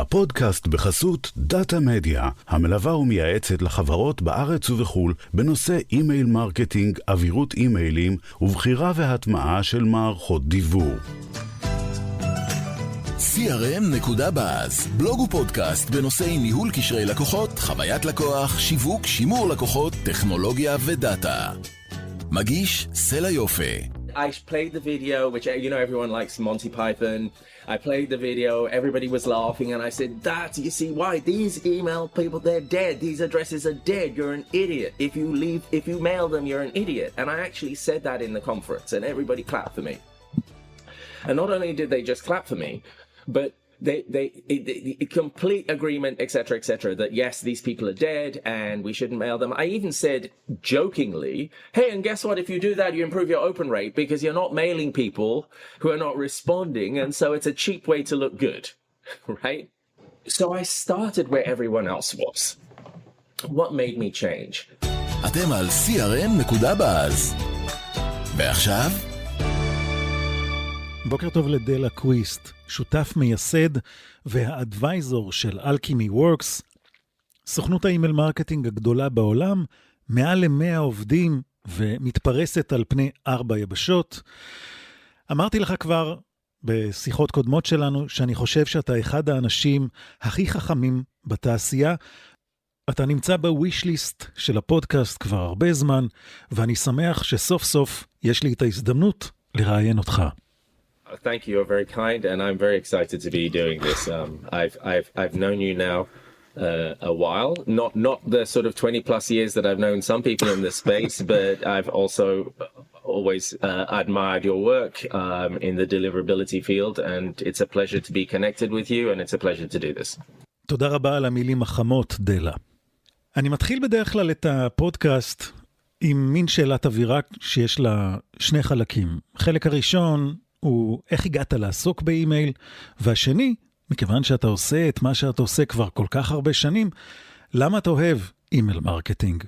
הפודקאסט בחסות דאטה מדיה, המלווה ומייעצת לחברות בארץ ובחול בנושא אימייל מרקטינג, אווירות אימיילים ובחירה והטמעה של מערכות דיוור. CRM.buzz, בלוג ופודקאסט בנושאי ניהול קשרי לקוחות, חוויית לקוח, שיווק, שימור לקוחות, טכנולוגיה ודאטה. מגיש סלע יופי. I played the video, which, you know, everyone likes Monty Python. I played the video, everybody was laughing, and I said, "That, you see why? These email people, they're dead. These addresses are dead. You're an idiot. If you mail them, you're an idiot." And I actually said that in the conference, and everybody clapped for me. And not only did they just clap for me, but they complete agreement, etc., that yes, these people are dead and we shouldn't mail them. I even said jokingly, hey, and guess what? If you do that, you improve your open rate because you're not mailing people who are not responding, and so it's a cheap way to look good, right? So I started where everyone else was. What made me change? אתם על CRM.buzz. ועכשיו? בוקר טוב לדלה קוויסט, שותף מייסד והאדוויזור של Alchemy Worx, סוכנות האימייל מרקטינג הגדולה בעולם, מעל ל100 עובדים ומתפרסת על פני 4 יבשות. אמרתי לך כבר בשיחות קודמות שלנו שאני חושב שאתה אחד האנשים הכי חכמים בתעשייה. אתה נמצא בוויש ליסט של הפודקאסט כבר הרבה זמן, ואני שמח שסוף סוף יש לי את ההזדמנות לראיין אותך. Thank you. You're very kind, and I'm very excited to be doing this. I've known you now a while, not the sort of 20 plus years that I've known some people in this space, but I've also always admired your work in the deliverability field, and it's a pleasure to be connected with you, and it's a pleasure to do this. תודה רבה על המילים החמות, דלה. אני מתחיל בדרך כלל את הפודקאסט עם מין שאלת אווירה שיש לה שני חלקים. חלק הראשון הוא איך הגעת לעסוק באימייל, והשני, מכיוון שאתה עושה את מה שאתה עושה כבר כל כך הרבה שנים, למה אתה אוהב אימייל מרקטינג?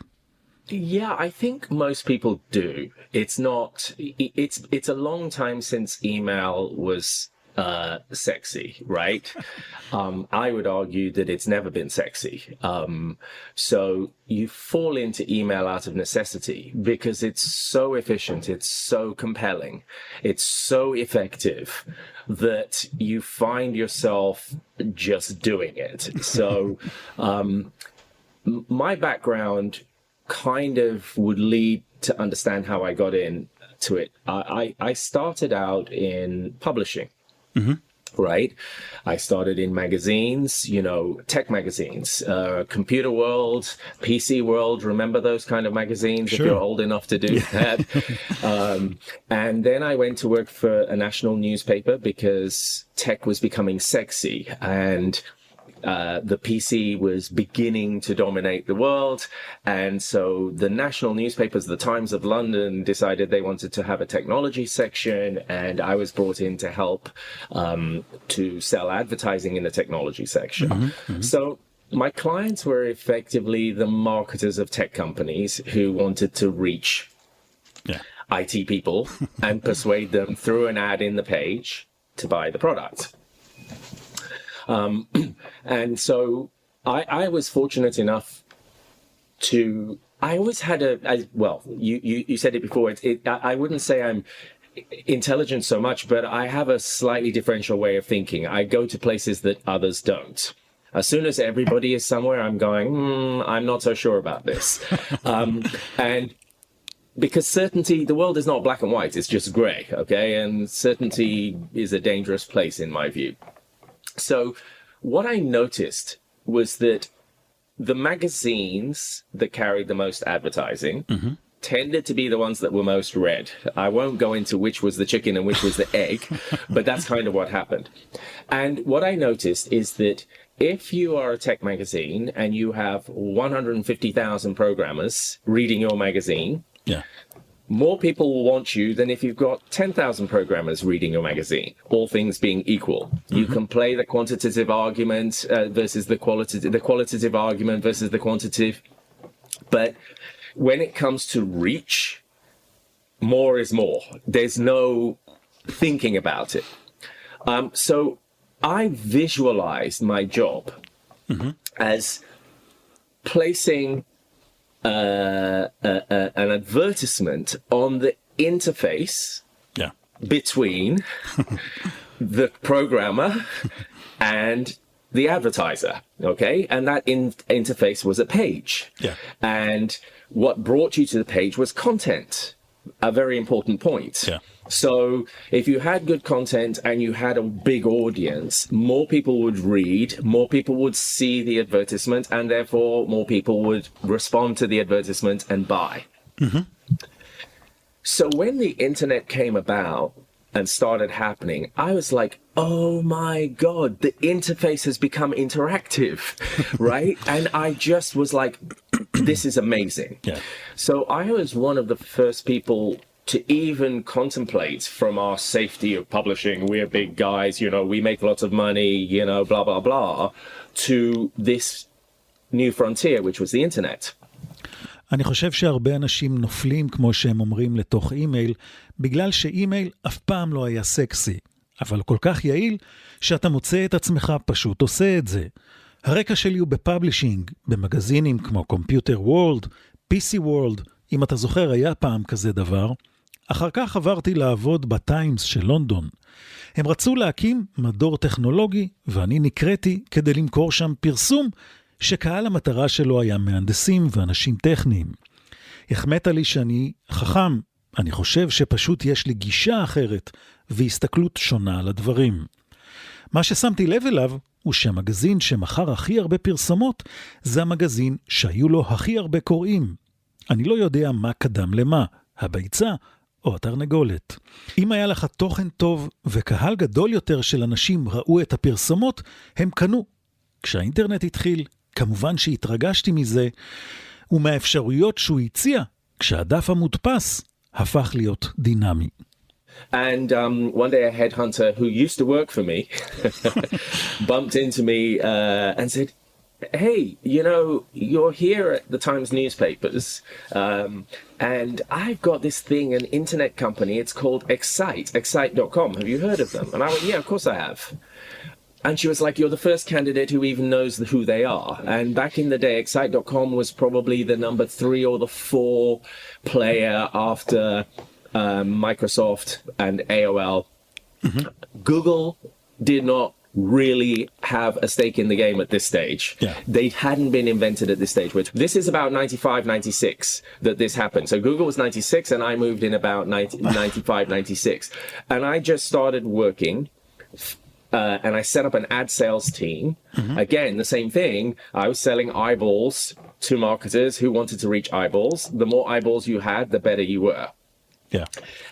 Yeah, I think most people do. It's a long time since email was sexy, right? I would argue that it's never been sexy. So you fall into email out of necessity because it's so efficient, it's so compelling, it's so effective that you find yourself just doing it. So my background kind of would lead to understand how I got into it. I started out in publishing. Mm-hmm. Right? I started in magazines, tech magazines, Computer World, PC World. Remember those kind of magazines? Sure. If you're old enough to do that. And then I went to work for a national newspaper because tech was becoming sexy and the PC was beginning to dominate the world, and so the national newspapers, the Times of London, decided they wanted to have a technology section, and I was brought in to help to sell advertising in the technology section. Mm-hmm, mm-hmm. So my clients were effectively the marketers of tech companies who wanted to reach IT people and persuade them through an ad in the page to buy the product. And so I was fortunate enough to, I always had you said it before, I wouldn't say I'm intelligent so much, but I have a slightly differential way of thinking. I go to places that others don't. As soon as everybody is somewhere, I'm going, I'm not so sure about this. And because certainty, the world is not black and white, it's just gray, okay? And certainty is a dangerous place in my view. So what I noticed was that the magazines that carried the most advertising tended to be the ones that were most read. I won't go into which was the chicken and which was the egg, but that's kind of what happened. And what I noticed is that if you are a tech magazine and you have 150,000 programmers reading your magazine, more people will want you than if you've got 10,000 programmers reading your magazine, all things being equal. Mm-hmm. You can play the quantitative argument versus the qualitative argument versus the quantitative. But when it comes to reach, more is more. There's no thinking about it. So I visualized my job as placing an advertisement on the interface between the programmer and the advertiser, okay? And that interface was a page. Yeah. And what brought you to the page was content, a very important point. Yeah. So if you had good content and you had a big audience, more people would read, more people would see the advertisement, and therefore more people would respond to the advertisement and buy. Mm-hmm. So when the internet came about and started happening, I was like, oh my God, the interface has become interactive, right? And I just was like, this is amazing. Yeah. So I was one of the first people to even contemplate, from our safety of publishing, we're big guys, you know, we make lots of money, you know, blah, blah, blah, to this new frontier, which was the internet. אני חושב שהרבה אנשים נופלים, כמו שהם אומרים, לתוך אימייל, בגלל שאימייל אף פעם לא היה סקסי, אבל כל כך יעיל שאתה מוצא את עצמך פשוט עושה את זה. הרקע שלי הוא בפאבלישינג, במגזינים כמו Computer World, PC World, אם אתה זוכר היה פעם כזה דבר. אחר כך עברתי לעבוד בטיימס של לונדון. הם רצו להקים מדור טכנולוגי, ואני נקראתי כדי למכור שם פרסום, שקהל המטרה שלו היה מהנדסים ואנשים טכניים. החמאת לי שאני חכם, אני חושב שפשוט יש לי גישה אחרת והסתכלות שונה על הדברים. מה ששמתי לב אליו הוא שהמגזין שמכר הכי הרבה פרסומות זה המגזין שהיו לו הכי הרבה קוראים. אני לא יודע מה קדם למה, הביצה או התרנגולת. אם היה לך תוכן טוב וקהל גדול יותר של אנשים ראו את הפרסומות, הם קנו. כשהאינטרנט התחיל, כמובן שהתרגשתי מזה, ומהאפשרויות שהוא הציע, כשהדף המודפס הפך להיות דינמי. And one day a headhunter who used to work for me bumped into me and said, hey, you know, you're here at the Times newspapers, and I've got this thing, an internet company, it's called excite.com. Have you heard of them? And I went, yeah, of course I have. And she was like, you're the first candidate who even knows who they are. And back in the day, excite.com was probably the number 3 or the 4 player after Microsoft and AOL. Mm-hmm. Google did not really have a stake in the game at this stage. Yeah. They hadn't been invented at this stage. Which this is about 95, 96 that this happened. So Google was 96 and I moved in about 95, 96. And I just started working and I set up an ad sales team. Mm-hmm. Again, the same thing. I was selling eyeballs to marketers who wanted to reach eyeballs. The more eyeballs you had, the better you were. Yeah.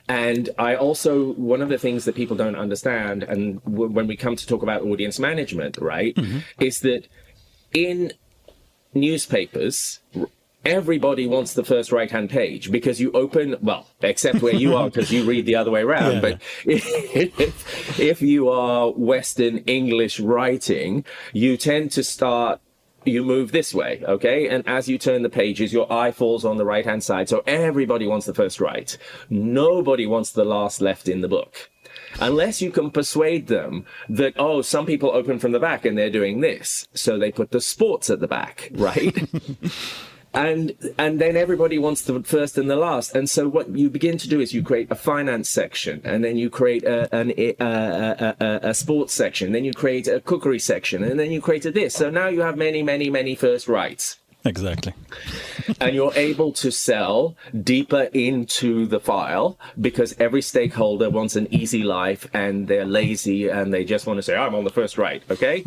And I also, one of the things that people don't understand, and when we come to talk about audience management, right, mm-hmm. is that in newspapers, everybody wants the first right-hand page because you open, well, except where you are because you read the other way around, but if you are Western English writing, you tend to start, you move this way, okay? And as you turn the pages, your eye falls on the right-hand side. So everybody wants the first right. Nobody wants the last left in the book. Unless you can persuade them that, oh, some people open from the back and they're doing this. So they put the sports at the back, right? And then everybody wants the first and the last. And so what you begin to do is you create a finance section, and then you create a sports section, then you create a cookery section, and then you create a this. So now you have many, many, many first rights. Exactly. And you're able to sell deeper into the file because every stakeholder wants an easy life and they're lazy and they just want to say, I'm on the first right, okay?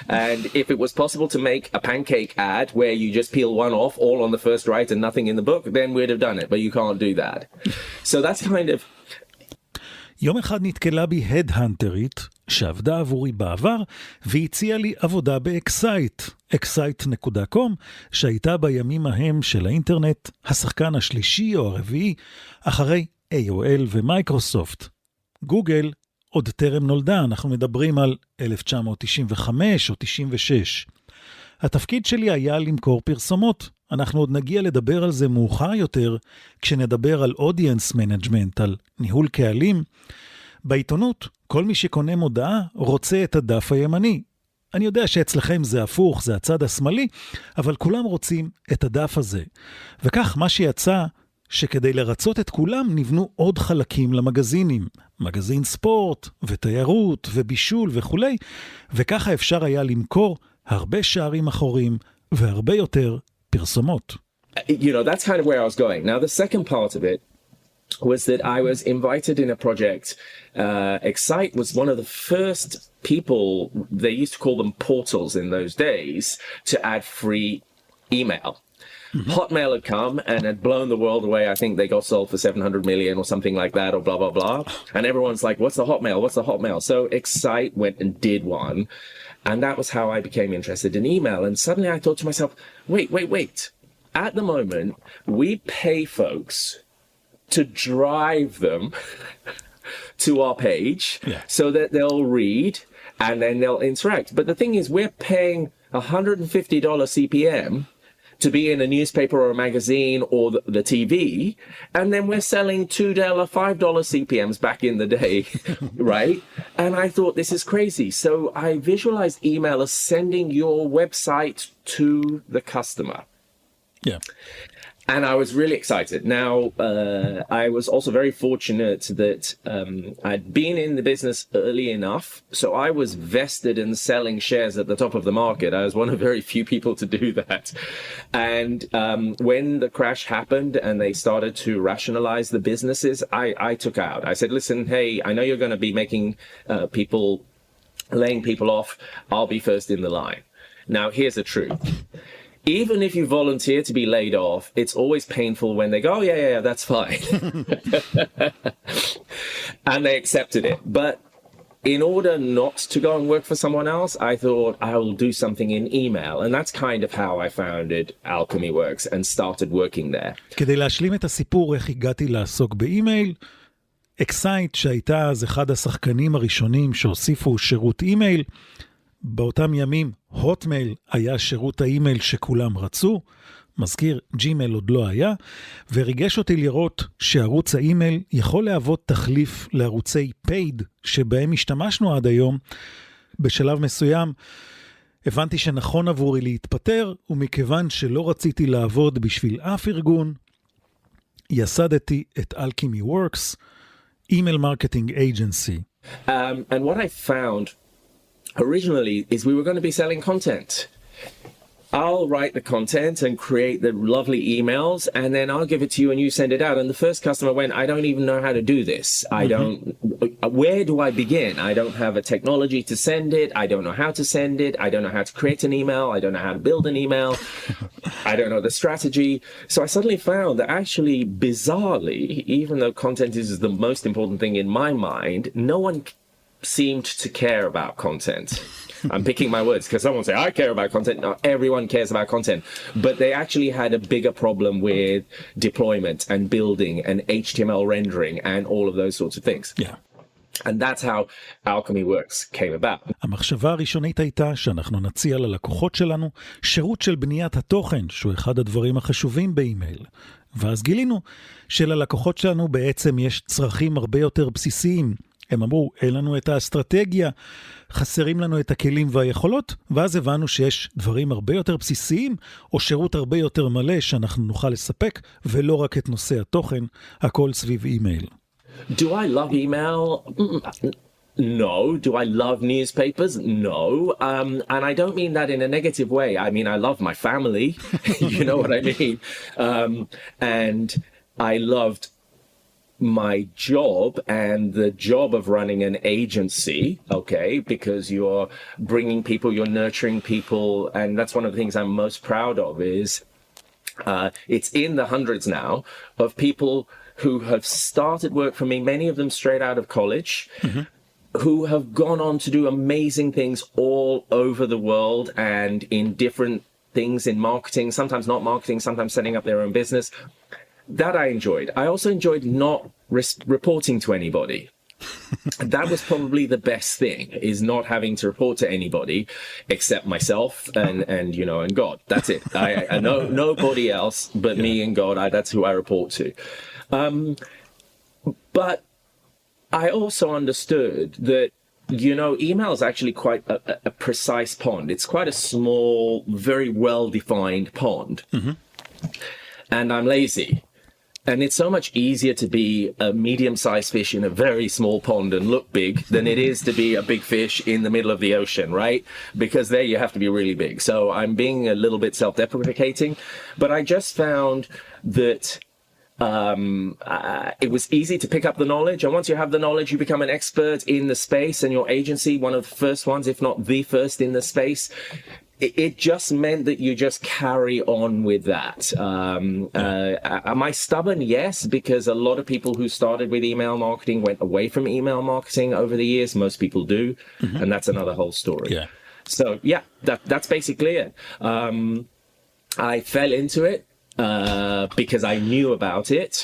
And if it was possible to make a pancake ad where you just peel one off, all on the first right and nothing in the book, then we'd have done it, but you can't do that. So that's kind of... יום אחד נתקלה בי הדהנטרית שעבדה עבורי בעבר והציעה לי עבודה באקסייט, excite.com, שהייתה בימים ההם של האינטרנט השחקן השלישי או הרביעי אחרי AOL ומייקרוסופט. גוגל עוד טרם נולדה, אנחנו מדברים על 1995 או 96. התפקיד שלי היה למכור פרסומות. אנחנו עוד נגיע לדבר על זה מאוחר יותר, כשנדבר על audience management, על ניהול קהלים. בעיתונות, כל מי שקונה מודעה רוצה את הדף הימני. אני יודע שאצלכם זה הפוך, זה הצד השמאלי, אבל כולם רוצים את הדף הזה. וכך מה שיצא, שכדי לרצות את כולם נבנו עוד חלקים למגזינים. מגזין ספורט ותיירות ובישול וכו'. וככה אפשר היה למכור הרבה שערים אחורים והרבה יותר פרסומות. You know, that's kind of where I was going. Now, the second part of it was that I was invited in a project. Excite was one of the first people, they used to call them portals in those days, to add free email. Mm-hmm. Hotmail had come and had blown the world away. I think they got sold for 700 million or something like that, or blah, blah, blah. And everyone's like, what's the Hotmail? What's the Hotmail? So Excite went and did one. And that was how I became interested in email. And suddenly I thought to myself, wait. At the moment, we pay folks to drive them to our page so that they'll read and then they'll interact. But the thing is, we're paying $150 CPM to be in a newspaper or a magazine or the TV, and then we're selling $2, $5 CPMs back in the day, right? And I thought, this is crazy. So I visualized email as sending your website to the customer. Yeah. And I was really excited. Now, I was also very fortunate that I'd been in the business early enough, so I was vested in selling shares at the top of the market. I was one of very few people to do that. And when the crash happened and they started to rationalize the businesses, I took out. I said, listen, hey, I know you're going to be making laying people off. I'll be first in the line. Now, here's the truth. Even if you volunteer to be laid off, it's always painful when they go, oh, yeah, that's fine. And they accepted it. But in order not to go and work for someone else, I thought I will do something in email. And that's kind of how I founded Alchemy Worx and started working there. כדי להשלים את הסיפור איך הגעתי לעסוק באימייל, אקסייט שהייתה אז אחד השחקנים הראשונים שהוסיפו שירות אימייל, באותם ימים, הוטמייל היה שירות האימייל שכולם רצו, מזכיר, ג'ימייל עוד לא היה, וריגש אותי לראות שערוץ האימייל יכול להוות תחליף לערוצי פייד שבהם השתמשנו עד היום. בשלב מסוים הבנתי שנכון עבורי להתפטר, ומכיוון שלא רציתי לעבוד בשביל אף ארגון, יסדתי את Alchemy Worx, email marketing agency. And what I found originally is we were going to be selling content. I'll write the content and create the lovely emails, and then I'll give it to you and you send it out. And the first customer went, I don't even know how to do this. Where do I begin? I don't have a technology to send it. I don't know how to send it. I don't know how to create an email. I don't know how to build an email. I don't know the strategy. So I suddenly found that actually, bizarrely, even though content is the most important thing in my mind, no one seemed to care about content. I'm picking my words because someone say I care about content. No, everyone cares about content, but they actually had a bigger problem with deployment and building and HTML rendering and all of those sorts of things. Yeah. And that's how Alchemy Worx came about. המחשבה הראשונית הייתה שאנחנו נציע ללקוחות שלנו שירות של בניית התוכן, שהוא אחד הדברים החשובים באימייל. ואז גילינו שללקוחות שלנו בעצם יש צרכים הרבה יותר בסיסיים. הם אמרו, אין לנו את האסטרטגיה, חסרים לנו את הכלים והיכולות, ואז הבנו שיש דברים הרבה יותר בסיסיים, או שירות הרבה יותר מלא שאנחנו נוכל לספק, ולא רק את נושא התוכן, הכל סביב אימייל. Do I love email? No. Do I love newspapers? No. And I don't mean that in a negative way. I mean, I love my family. You know what I mean? And I loved my job and the job of running an agency, okay, because you're bringing people, you're nurturing people, and that's one of the things I'm most proud of is it's in the hundreds now of people who have started work for me, many of them straight out of college, who have gone on to do amazing things all over the world and in different things in marketing, sometimes not marketing, sometimes setting up their own business. That I enjoyed. I also enjoyed not reporting to anybody. That was probably the best thing, is not having to report to anybody except myself and you know, and God. That's it. I know nobody else but me and God. That's who I report to. But I also understood that, you know, email is actually quite a precise pond. It's quite a small, very well-defined pond. And I'm lazy. And it's so much easier to be a medium-sized fish in a very small pond and look big than it is to be a big fish in the middle of the ocean, right? Because there you have to be really big. So I'm being a little bit self-deprecating, but I just found that it was easy to pick up the knowledge. And once you have the knowledge, you become an expert in the space, and your agency, one of the first ones, if not the first in the space. It just meant that you just carry on with that. Am I stubborn? Yes, because a lot of people who started with email marketing went away from email marketing over the years. Most people do. And that's another whole story. Yeah. So yeah, that's basically it. I fell into it because I knew about it,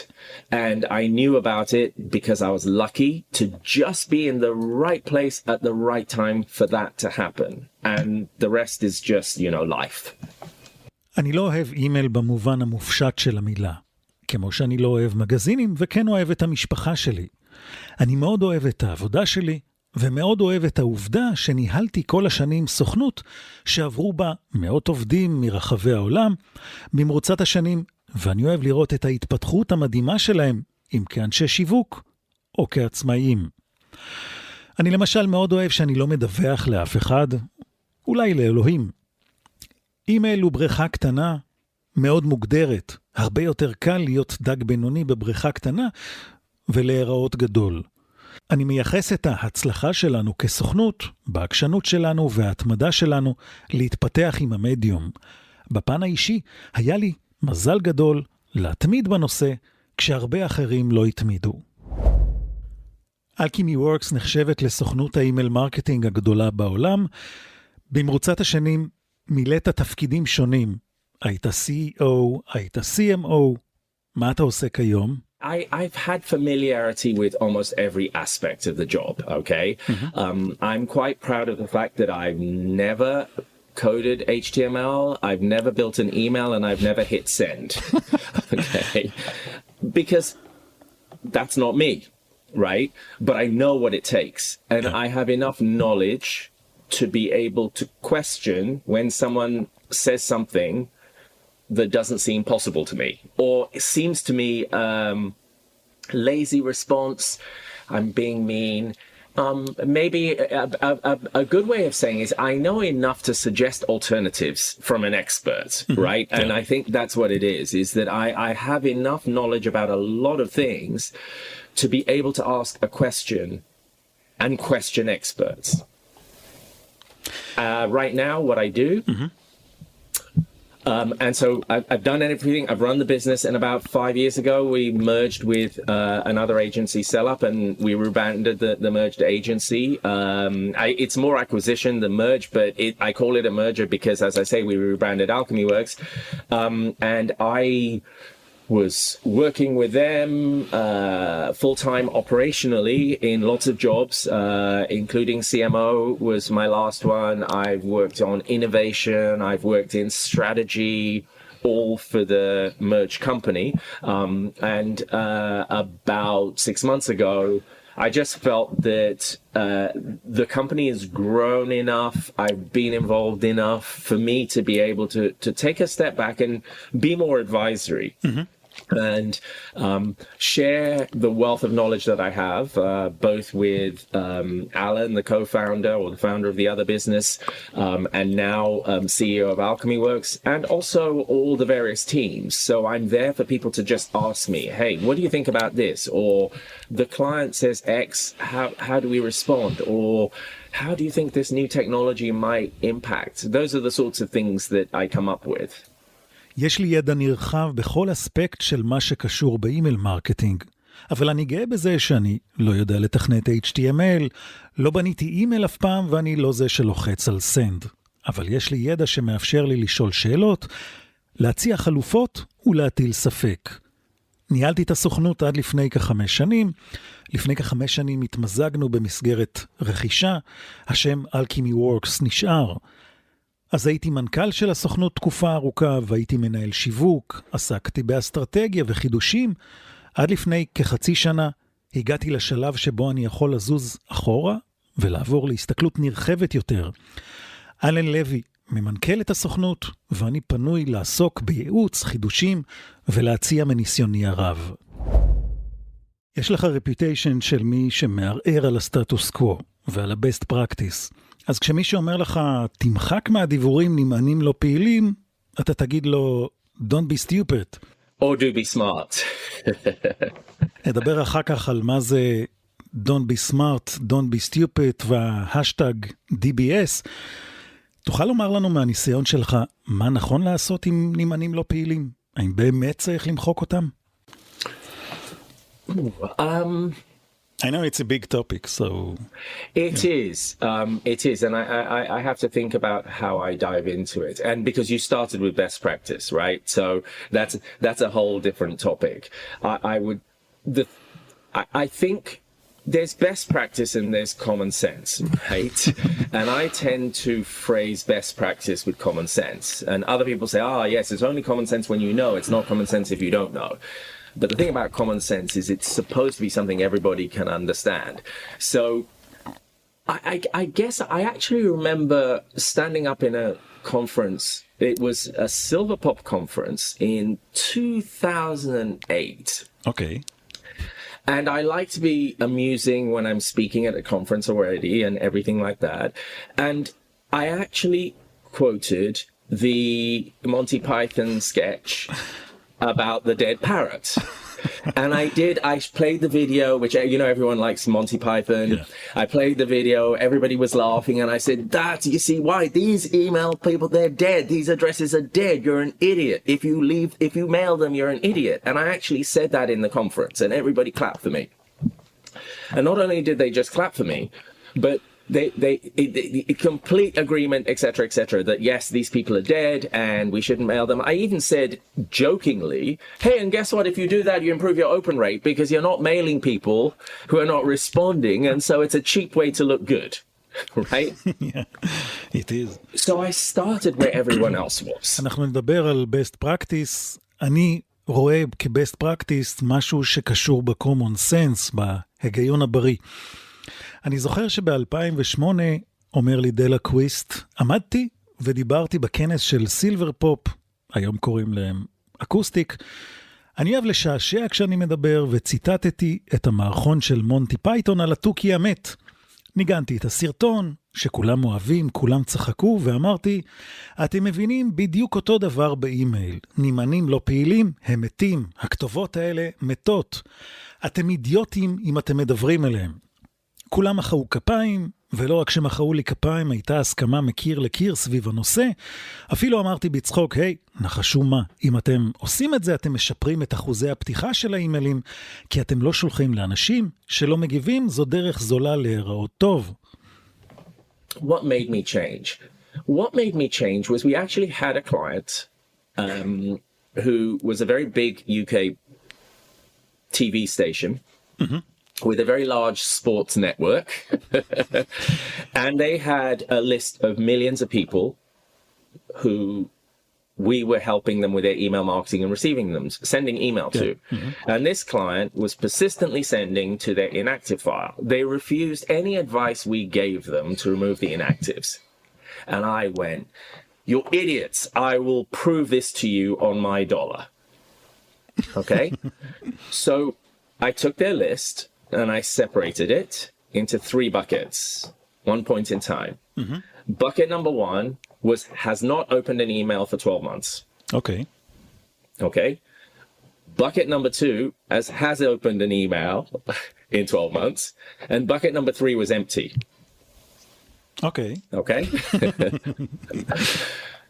and I knew about it because I was lucky to just be in the right place at the right time for that to happen. And the rest is just, you know, life. אני לא אוהב אימייל במובן המופשט של המילה, כמו שאני לא אוהב מגזינים וכן אוהב את המשפחה שלי. אני מאוד אוהב את העבודה שלי, ומאוד אוהב את העובדה שניהלתי כל השנים סוכנות שעברו בה מאות עובדים מרחבי העולם במרוצת השנים, ואני אוהב לראות את ההתפתחות המדהימה שלהם, אם כאנשי שיווק או כעצמאיים. אני למשל מאוד אוהב שאני לא מדווח לאף אחד, אולי לאלוהים. אימייל הוא בריכה קטנה, מאוד מוגדרת. הרבה יותר קל להיות דג בינוני בבריכה קטנה ולהיראות גדול. אני מייחס את ההצלחה שלנו כסוכנות, בהקשנות שלנו וההתמדה שלנו להתפתח עם המדיום. בפן האישי היה לי מזל גדול להתמיד בנושא כשהרבה אחרים לא התמידו. Alchemy Worx נחשבת לסוכנות האימייל מרקטינג הגדולה בעולם. במרוצת השנים מילאת תפקידים שונים. היית CEO, היית CMO. מה אתה עושה כיום? I've had familiarity with almost every aspect of the job, okay? I'm quite proud of the fact that I've never coded HTML, I've never built an email, and I've never hit send, okay? Because that's not me, right? But I know what it takes, and I have enough knowledge to be able to question when someone says something that doesn't seem possible to me, or it seems to me lazy response, I'm being mean. Maybe a good way of saying is I know enough to suggest alternatives from an expert, right? And I think that's what it is that I have enough knowledge about a lot of things to be able to ask a question and question experts. Right now, what I do, and so I've done everything. I've run the business, and about 5 years ago, we merged with another agency, Sellup, and we rebranded the merged agency. It's more acquisition than merge, but I call it a merger because, as I say, we rebranded Alchemy Worx, and I was working with them full-time operationally in lots of jobs, including CMO was my last one. I've worked on innovation. I've worked in strategy, all for the merged company. And about 6 months ago, I just felt that the company has grown enough, I've been involved enough for me to be able to take a step back and be more advisory. And share the wealth of knowledge that I have, both with Alan, the co-founder or the founder of the other business, and now CEO of Alchemy Worx, and also all the various teams. So I'm there for people to just ask me, hey, what do you think about this? Or the client says X, how do we respond? Or how do you think this new technology might impact? Those are the sorts of things that I come up with. יש לי ידע נרחב בכל אספקט של מה שקשור באימייל מרקטינג, אבל אני גאה בזה שאני לא יודע לתכנת HTML, לא בניתי אימייל אף פעם, ואני לא זה שלוחץ על send. אבל יש לי ידע שמאפשר לי לשאול שאלות, להציע חלופות ולהטיל ספק. ניהלתי את הסוכנות עד לפני כ5 שנים. לפני כ5 שנים התמזגנו במסגרת רכישה, השם Alchemy Worx נשאר. אז הייתי מנכ"ל של הסוכנות תקופה ארוכה, והייתי מנהל שיווק, עסקתי באסטרטגיה וחידושים. עד לפני כ0.5 שנה הגעתי לשלב שבו אני יכול לזוז אחורה ולעבור להסתכלות נרחבת יותר. אלן לוי ממנכ"ל את הסוכנות, ואני פנוי לעסוק בייעוץ, חידושים ולהציע מניסיוני הרב. יש לך רפיוטיישן של מי שמערער על הסטטוס קוו ועל ה-best practice. אז כשמישהו אומר לך, תמחק מהדיבורים נמענים לא פעילים, אתה תגיד לו, don't be stupid. Or do be smart. נדבר אחר כך על מה זה don't be smart, don't be stupid וההשטג DBS. תוכל לומר לנו מהניסיון שלך, מה נכון לעשות עם נמענים לא פעילים? האם באמת צריך למחוק אותם? I know it's a big topic, so... It is. And I have to think about how I dive into it. And because you started with best practice, right? So that's a whole different topic. I think there's best practice and there's common sense, right? And I tend to phrase best practice with common sense. And other people say, yes, it's only common sense when you know. It's not common sense if you don't know. But the thing about common sense is it's supposed to be something everybody can understand. So I guess I actually remember standing up in a conference. It was a Silver Pop conference in 2008. Okay. And I like to be amusing when I'm speaking at a conference already and everything like that. And I actually quoted the Monty Python sketch about the dead parrot. And I played the video, which, you know, everyone likes Monty Python. Yeah. I played the video, everybody was laughing, and I said, you see why? These email people, they're dead. These addresses are dead. You're an idiot. If you mail them, you're an idiot. And I actually said that in the conference, and everybody clapped for me. And not only did they just clap for me, but they complete agreement, etc., that yes, these people are dead and we shouldn't mail them. I even said jokingly, hey, and guess what? If you do that, you improve your open rate because you're not mailing people who are not responding, and so it's a cheap way to look good, right? Yeah, it is. So I started where everyone else was. אנחנו נדבר על best practice. אני רואה כ-best practice משהו שקשור ב-common sense, בהגיון הבריא. אני זוכר שב-2008, אומר לי דלה קוויסט, עמדתי ודיברתי בכנס של סילבר פופ, היום קוראים להם אקוסטיק. אני אוהב לשעשע כשאני מדבר, וציטטתי את המערכון של מונטי פייתון על התוכי המת. ניגנתי את הסרטון, שכולם אוהבים, כולם צחקו, ואמרתי, אתם מבינים בדיוק אותו דבר באימייל. נמענים לא פעילים, הם מתים. הכתובות האלה מתות. אתם אידיוטים אם אתם מדברים אליהם. כולם מחאו כפיים, ולא רק שמחאו לי כפיים, הייתה הסכמה מקיר לקיר סביב הנושא. אפילו אמרתי בצחוק, היי, נחשו מה, אם אתם עושים את זה, אתם משפרים את אחוזי הפתיחה של האימיילים, כי אתם לא שולחים לאנשים שלא מגיבים, זו דרך זולה להיראות טוב. What made me change? What made me change was we actually had a client who was a very big UK TV station, with a very large sports network. And they had a list of millions of people who we were helping them with their email marketing and receiving them, sending email to. And this client was persistently sending to their inactive file. They refused any advice we gave them to remove the inactives. And I went, you're idiots. I will prove this to you on my dollar. Okay? So I took their list and I separated it into 3 buckets, one point in time. Bucket number 1 has not opened an email for 12 months. Okay. Okay. Bucket number 2 has opened an email in 12 months. And bucket number 3 was empty. Okay. Okay.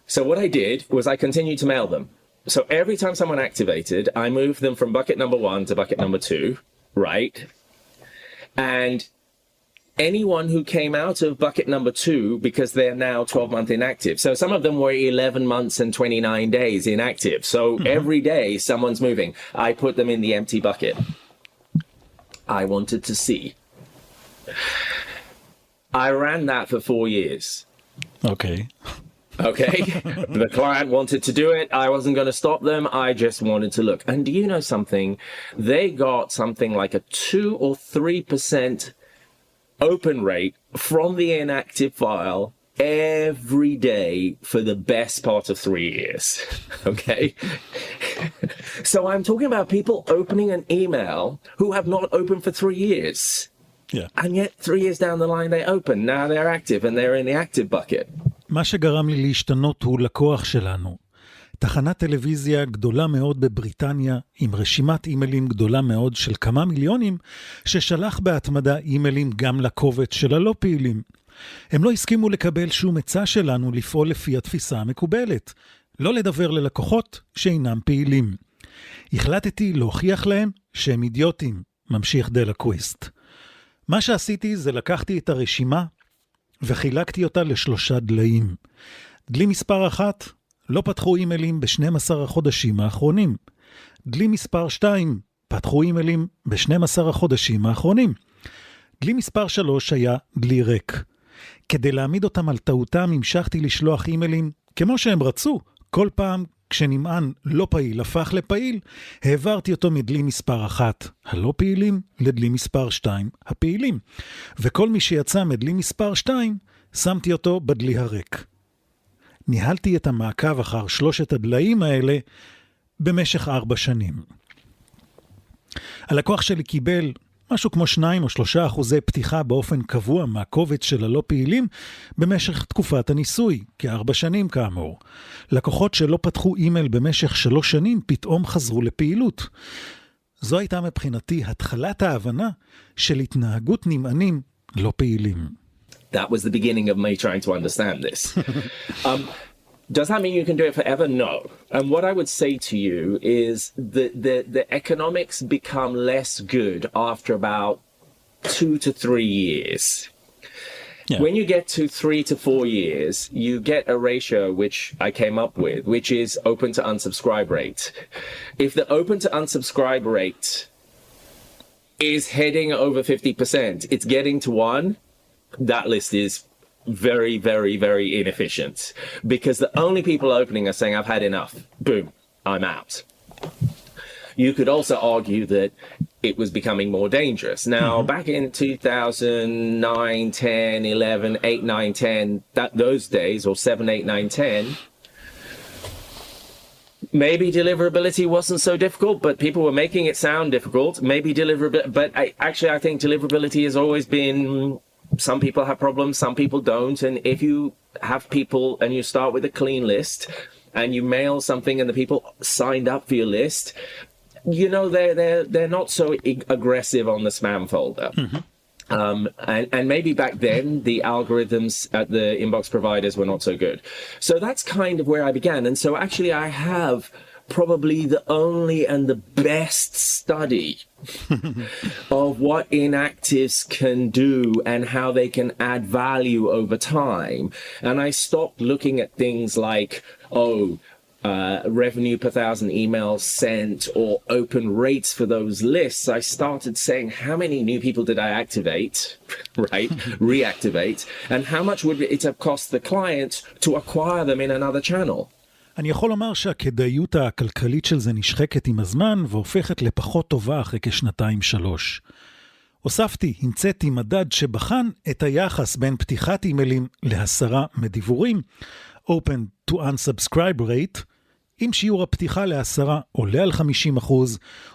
So what I did was I continued to mail them. So every time someone activated, I moved them from bucket number 1 to bucket number 2, right? And anyone who came out of bucket number 2, because they're now 12-month inactive. So some of them were 11 months and 29 days inactive. So every day someone's moving. I put them in the empty bucket. I wanted to see. I ran that for 4 years. Okay. Okay. The client wanted to do it. I wasn't going to stop them. I just wanted to look. And do you know something? They got something like a 2 or 3% open rate from the inactive file every day for the best part of 3 years. Okay. So I'm talking about people opening an email who have not opened for 3 years. Yeah. And yet 3 years down the line they open. Now they're active and they're in the active bucket. מה שגרם לי להשתנות הוא לקוח שלנו. תחנת טלוויזיה גדולה מאוד בבריטניה, עם רשימת אימיילים גדולה מאוד של כמה מיליונים, ששלח בהתמדה אימיילים גם לקובץ של הלא פעילים. הם לא הסכימו לקבל שום עצה שלנו לפעול לפי התפיסה המקובלת, לא לדבר ללקוחות שאינם פעילים. החלטתי להוכיח להם שהם אידיוטים, ממשיך דלה קוויסט. מה שעשיתי זה לקחתי את הרשימה וחילקתי אותה ל3 דליים. דלי מספר 1, לא פתחו אימיילים ב-12 החודשים האחרונים. דלי מספר 2, פתחו אימיילים ב-12 החודשים האחרונים. דלי מספר 3 היה דלי ריק. כדי להעמיד אותם על טעותם, המשכתי לשלוח אימיילים כמו שהם רצו. כל פעם כשנמען לא פעיל הפך לפעיל, העברתי אותו מדלי מספר 1, הלא פעילים, לדלי מספר 2, הפעילים. וכל מי שיצא מדלי מספר 2, שמתי אותו בדלי הריק. ניהלתי את המעקב אחר 3 הדליים האלה במשך 4 שנים. הלקוח שלי קיבל משהו כמו 2 או 3% פתיחה באופן קבוע מהקובץ של הלא פעילים במשך תקופת הניסוי, כ4 שנים כאמור. לקוחות שלא פתחו אימייל במשך 3 שנים פתאום חזרו לפעילות. זו הייתה מבחינתי התחלת ההבנה של התנהגות נמענים לא פעילים. That was the beginning of me trying to understand this. Does that mean you can do it forever? No. And what I would say to you is that the economics become less good after about 2 to 3 years. Yeah. When you get to 3 to 4 years, you get a ratio which I came up with, which is open to unsubscribe rate. If the open to unsubscribe rate is heading over 50%, it's getting to 1, that list is very, very, very inefficient because the only people opening are saying, I've had enough. Boom, I'm out. You could also argue that it was becoming more dangerous. Now, back in 2009, 10, 11, 8, 9, 10, those days, or 7, 8, 9, 10, maybe deliverability wasn't so difficult, but people were making it sound difficult. Maybe deliverability, but I think deliverability has always been... Some people have problems, some people don't. And if you have people and you start with a clean list and you mail something and the people signed up for your list, you know, they're not so aggressive on the spam folder. And maybe back then the algorithms at the inbox providers were not so good. So that's kind of where I began. And so actually I have probably the only and the best study of what inactives can do and how they can add value over time. And I stopped looking at things like, revenue per 1,000 emails sent or open rates for those lists. I started saying, how many new people did I activate, right? Reactivate. And how much would it have cost the client to acquire them in another channel? אני יכול לומר שהכדאיות הכלכלית של זה נשחקת עם הזמן והופכת לפחות טובה אחרי כ2-3. המצאתי מדד שבחן את היחס בין פתיחת אימיילים להסרה מדיבורים, Open to Unsubscribe Rate, אם שיעור הפתיחה להסרה עולה על 50%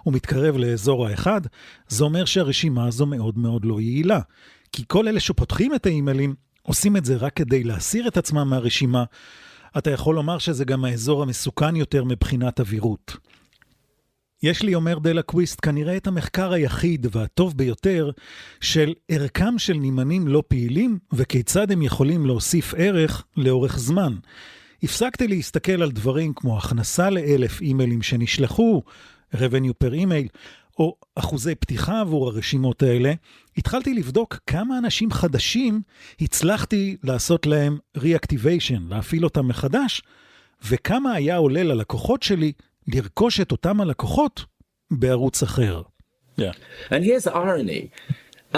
ומתקרב לאזור ה-1, זה אומר שהרשימה הזו מאוד מאוד לא יעילה. כי כל אלה שפותחים את האימיילים עושים את זה רק כדי להסיר את עצמם מהרשימה, אתה יכול לומר שזה גם האזור המסוכן יותר מבחינת אווירות. יש לי, אומר דלה קוויסט, כנראה את המחקר היחיד והטוב ביותר של ערכם של נמענים לא פעילים וכיצד הם יכולים להוסיף ערך לאורך זמן. הפסקתי להסתכל על דברים כמו הכנסה ל1,000 אימיילים שנשלחו, revenue per email, או אחוזי פתיחה עבור הרשימות האלה. התחלתי לבדוק כמה אנשים חדשים הצלחתי לעשות להם reactivation, להפעיל אותם מחדש, וכמה היה עולה ללקוחות שלי לרכוש את אותם הלקוחות בערוץ אחר. Yeah. And here's the irony.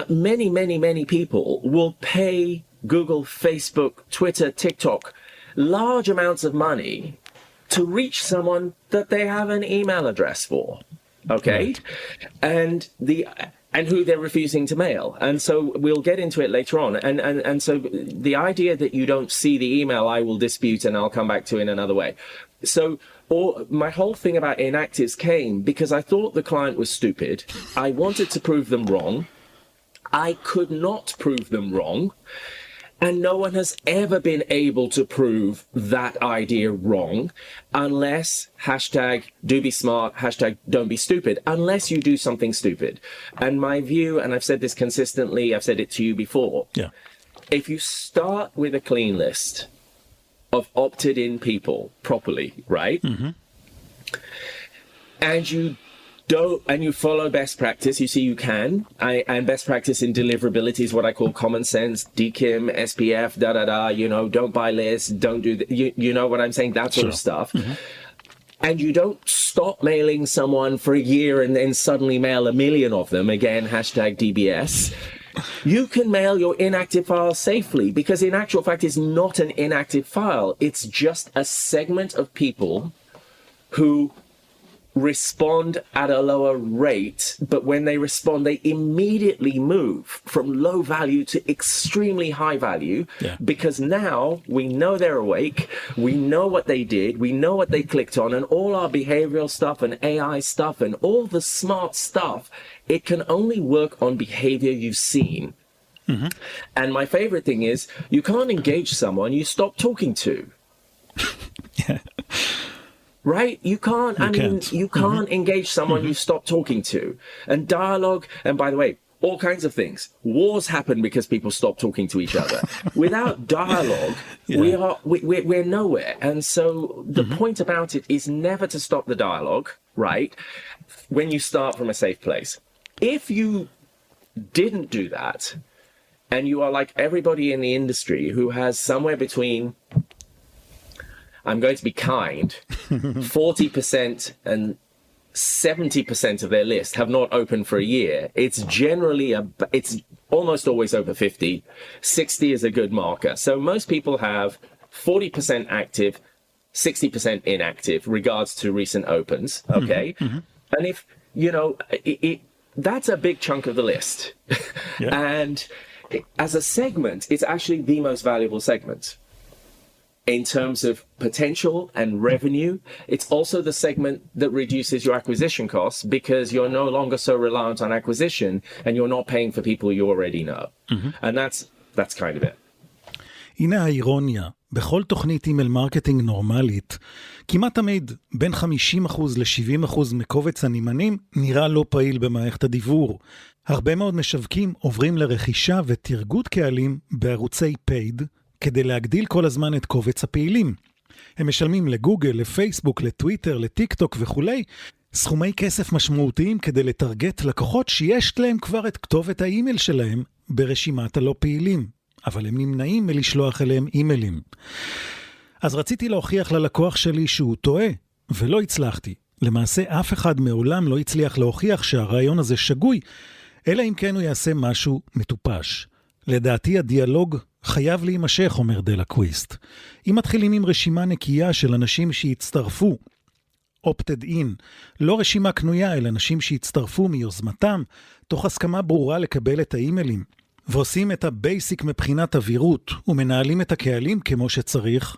Many people will pay Google, Facebook, Twitter, TikTok large amounts of money to reach someone that they have an email address for. Okay? Right. And who they're refusing to mail. And so we'll get into it later on. And so the idea that you don't see the email, I will dispute and I'll come back to in another way. So my whole thing about inactives came because I thought the client was stupid. I wanted to prove them wrong. I could not prove them wrong. And no one has ever been able to prove that idea wrong unless hashtag do be smart, hashtag don't be stupid, unless you do something stupid. And my view, and I've said this consistently, I've said it to you before. Yeah. If you start with a clean list of opted in people properly, right? Mm-hmm. And you follow best practice, you see you can, and best practice in deliverability is what I call common sense, DKIM, SPF, don't buy lists, don't do, you know what I'm saying, that sort of stuff. Mm-hmm. And you don't stop mailing someone for a year and then suddenly mail 1 million of them, again, hashtag DBS. You can mail your inactive file safely because in actual fact it's not an inactive file, it's just a segment of people who respond at a lower rate, but when they respond, they immediately move from low value to extremely high value because now we know they're awake, we know what they did, we know what they clicked on, and all our behavioral stuff and AI stuff and all the smart stuff, it can only work on behavior you've seen. Mm-hmm. And my favorite thing is you can't engage someone you stop talking to. Yeah. Right? You can't engage someone you stop talking to. And dialogue, and by the way, all kinds of things. Wars happen because people stop talking to each other. Without dialogue, we're nowhere. And so the point about it is never to stop the dialogue, right? When you start from a safe place. If you didn't do that, and you are like everybody in the industry who has somewhere between, I'm going to be kind, 40% and 70% of their list have not opened for a year. It's generally, it's almost always over 50. 60 is a good marker. So most people have 40% active, 60% inactive regards to recent opens, okay? Mm-hmm. And if, that's a big chunk of the list. And as a segment, it's actually the most valuable segment. In terms of potential and revenue, it's also the segment that reduces your acquisition costs because you're no longer so reliant on acquisition and you're not paying for people you already know. Mm-hmm. And that's kind of it. הנה האירוניה, בכל תוכנית אימייל מרקטינג נורמלית, כמעט תמיד בין 50% ל-70% מקובץ הנמנים נראה לא פעיל במערכת הדיבור. הרבה מאוד משווקים עוברים לרכישה ותרגות קהלים בערוצי פייד, כדי להגדיל כל הזמן את קובץ הפעילים. הם משלמים לגוגל, לפייסבוק, לטוויטר, לטיק טוק וכו', סכומי כסף משמעותיים כדי לטרגט לקוחות שיש להם כבר את כתובת האימייל שלהם ברשימת הלא פעילים, אבל הם נמנעים מלשלוח אליהם אימיילים. אז רציתי להוכיח ללקוח שלי שהוא טועה, ולא הצלחתי. למעשה אף אחד מעולם לא הצליח להוכיח שהרעיון הזה שגוי, אלא אם כן הוא יעשה משהו מטופש. לדעתי הדיאלוג חייב להימשך, אומר דלה קוויסט. אם מתחילים עם רשימה נקייה של אנשים שהצטרפו, opted in, לא רשימה קנויה, אלא אנשים שהצטרפו מיוזמתם, תוך הסכמה ברורה לקבל את האימיילים, ועושים את הבייסיק מבחינת אווירות, ומנהלים את הקהלים כמו שצריך,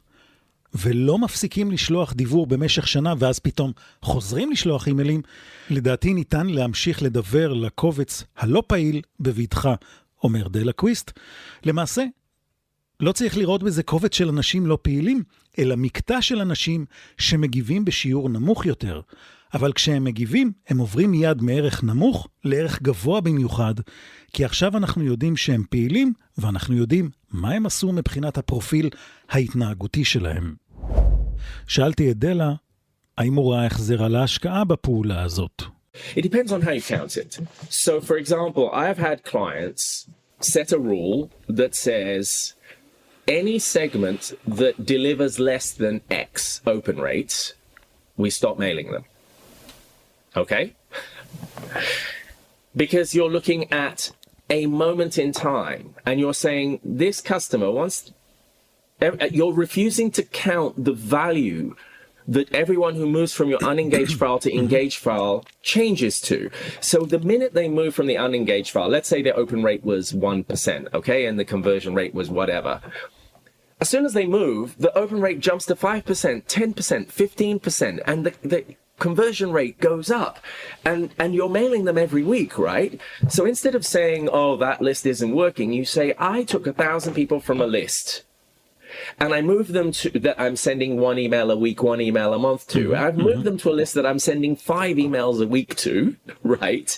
ולא מפסיקים לשלוח דיבור במשך שנה, ואז פתאום חוזרים לשלוח אימיילים, לדעתי ניתן להמשיך לדבר לקובץ הלא פעיל בבטחה, אומר דלה קוויסט. למעשה, לא צריך לראות בזה קובץ של אנשים לא פעילים, אלא מקטע של אנשים שמגיבים בשיעור נמוך יותר. אבל כשהם מגיבים, הם עוברים מיד מערך נמוך לערך גבוה במיוחד, כי עכשיו אנחנו יודעים שהם פעילים, ואנחנו יודעים מה הם עשו מבחינת הפרופיל ההתנהגותי שלהם. שאלתי את דלה, האם הוא ראה החזר על ההשקעה בפעולה הזאת? It depends on how you count it. So, for example, I have had clients set a rule that says any segment that delivers less than X open rates, we stop mailing them. Okay? Because you're looking at a moment in time and you're saying this customer wants You're refusing to count the value that everyone who moves from your unengaged file to engaged file changes to. So the minute they move from the unengaged file, let's say their open rate was 1%, okay, and the conversion rate was whatever. As soon as they move, the open rate jumps to 5%, 10%, 15%, and the conversion rate goes up. And you're mailing them every week, right? So instead of saying, oh, that list isn't working, you say, I took 1,000 people from a list. And I move them to that I'm sending one email a week, one email a month to. I've moved them to a list that I'm sending 5 emails a week to, right?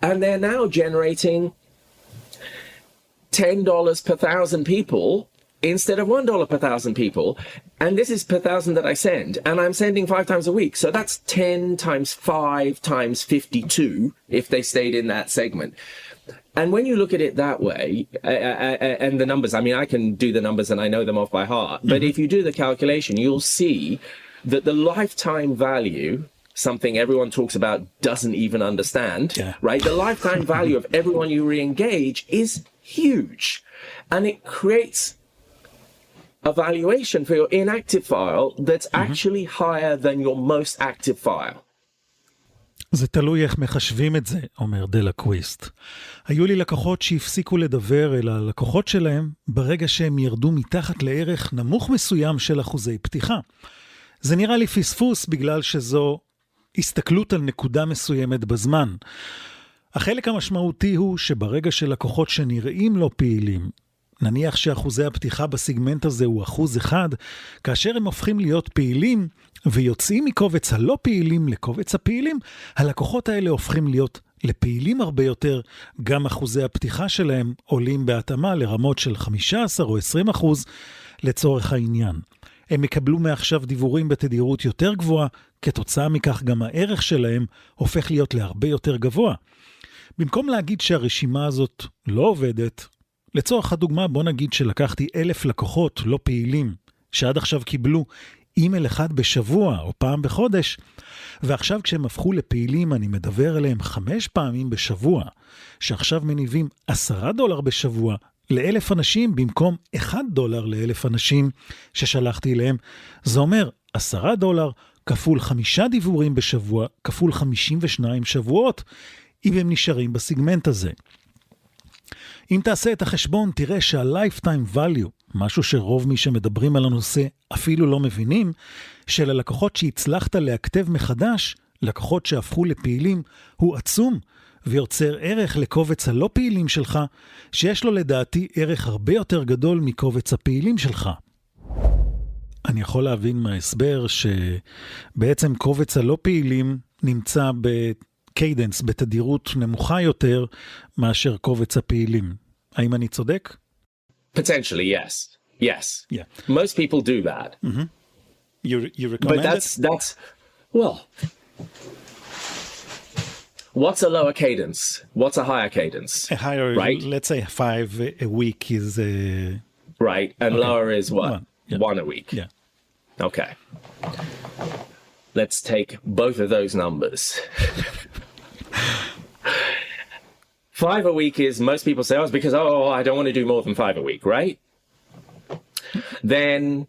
And they're now generating $10 per 1,000 people instead of $1 per 1,000 people. And this is per 1,000 that I send. And I'm sending 5 times a week. So that's 10 times 5 times 52 if they stayed in that segment. And when you look at it that way, and the numbers, I mean, I can do the numbers and I know them off by heart, but if you do the calculation, you'll see that the lifetime value, something everyone talks about, doesn't even understand, right? The lifetime value of everyone you re-engage is huge. And it creates a valuation for your inactive file that's actually higher than your most active file. זה תלוי איך מחשבים את זה, אומר דלה קוויסט. היו לי לקוחות שהפסיקו לדבר אל הלקוחות שלהם ברגע שהם ירדו מתחת לערך נמוך מסוים של אחוזי פתיחה. זה נראה לי פספוס בגלל שזו הסתכלות על נקודה מסוימת בזמן. החלק המשמעותי הוא שברגע שלקוחות שנראים לא פעילים, נניח שאחוזי הפתיחה בסגמנט הזה הוא 1%, כאשר הם הופכים להיות פעילים ויוצאים מקובץ הלא פעילים לקובץ הפעילים, הלקוחות האלה הופכים להיות לפעילים הרבה יותר, גם אחוזי הפתיחה שלהם עולים בהתאמה לרמות של 15 או 20% לצורך העניין. הם יקבלו מעכשיו דיוורים בתדירות יותר גבוהה, כתוצאה מכך גם הערך שלהם הופך להיות להרבה יותר גבוה. במקום להגיד שהרשימה הזאת לא עובדת, לצורך הדוגמה, בוא נגיד שלקחתי 1,000 לקוחות לא פעילים, שעד עכשיו קיבלו אימייל אחד בשבוע או פעם בחודש, ועכשיו כשהם הפכו לפעילים אני מדבר עליהם 5 פעמים בשבוע, שעכשיו מניבים $10 בשבוע ל1,000 אנשים במקום $1 ל1,000 אנשים ששלחתי אליהם. זה אומר $10 כפול 5 דיוורים בשבוע, כפול 52 שבועות, אם הם נשארים בסגמנט הזה. אם תעשה את החשבון, תראה שה-lifetime value, משהו שרוב מי שמדברים על הנושא אפילו לא מבינים, של הלקוחות שהצלחת להכתב מחדש, לקוחות שהפכו לפעילים, הוא עצום, ויוצר ערך לקובץ הלא פעילים שלך, שיש לו לדעתי ערך הרבה יותר גדול מקובץ הפעילים שלך. אני יכול להבין מההסבר שבעצם קובץ הלא פעילים נמצא בקיידנס, בתדירות נמוכה יותר מאשר קובץ הפעילים. האם אני צודק? Potentially, yes. Yes. Yeah. Most people do that. Mm-hmm. You recommend but that's well, what's a lower cadence? What's a higher cadence? A higher, right? Let's say 5 a week is right, and okay. Lower is what? 1 a week. Yeah. Okay. Let's take both of those numbers. 5 a week is, most people say, oh, it's because, I don't want to do more than 5 a week, right? Then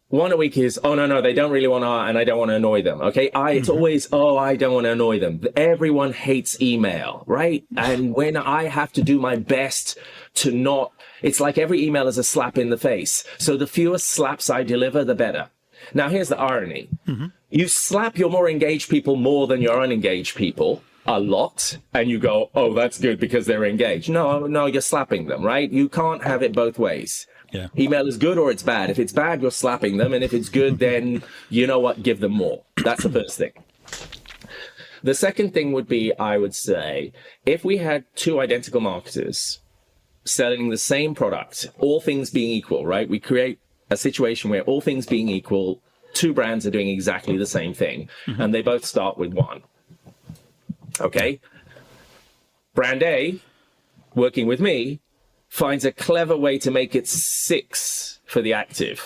1 a week is, no, they don't really want to, and I don't want to annoy them, okay? It's always, I don't want to annoy them. Everyone hates email, right? And when I have to do my best to not, it's like every email is a slap in the face. So the fewer slaps I deliver, the better. Now, here's the irony. Mm-hmm. You slap your more engaged people more than your unengaged people a lot, and you go, that's good because they're engaged. No, you're slapping them, right? You can't have it both ways. Yeah. Email is good or it's bad. If it's bad, you're slapping them, and if it's good, then you know what, give them more. That's the first thing. The second thing would be, I would say, if we had 2 identical marketers selling the same product, all things being equal, right? We create a situation where all things being equal, 2 brands are doing exactly the same thing, and they both start with 1. Okay? Brand A, working with me, finds a clever way to make it 6 for the active.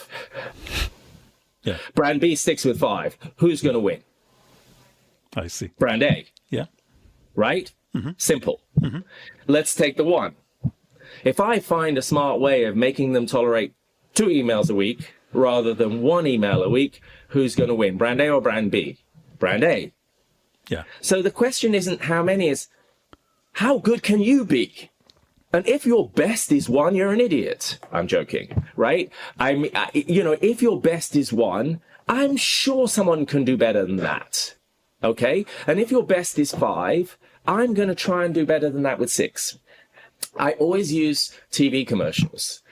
Yeah. Brand B sticks with 5. Who's going to win? I see. Brand A. Yeah. Right? Mm-hmm. Simple. Mm-hmm. Let's take the 1. If I find a smart way of making them tolerate 2 emails a week rather than 1 email a week, who's going to win, brand A or brand B? Brand A. Yeah. So the question isn't how many, is how good can you be? And if your best is 1, you're an idiot. I'm joking, right? If your best is 1, I'm sure someone can do better than that. Okay? And if your best is 5, I'm going to try and do better than that with 6. I always use TV commercials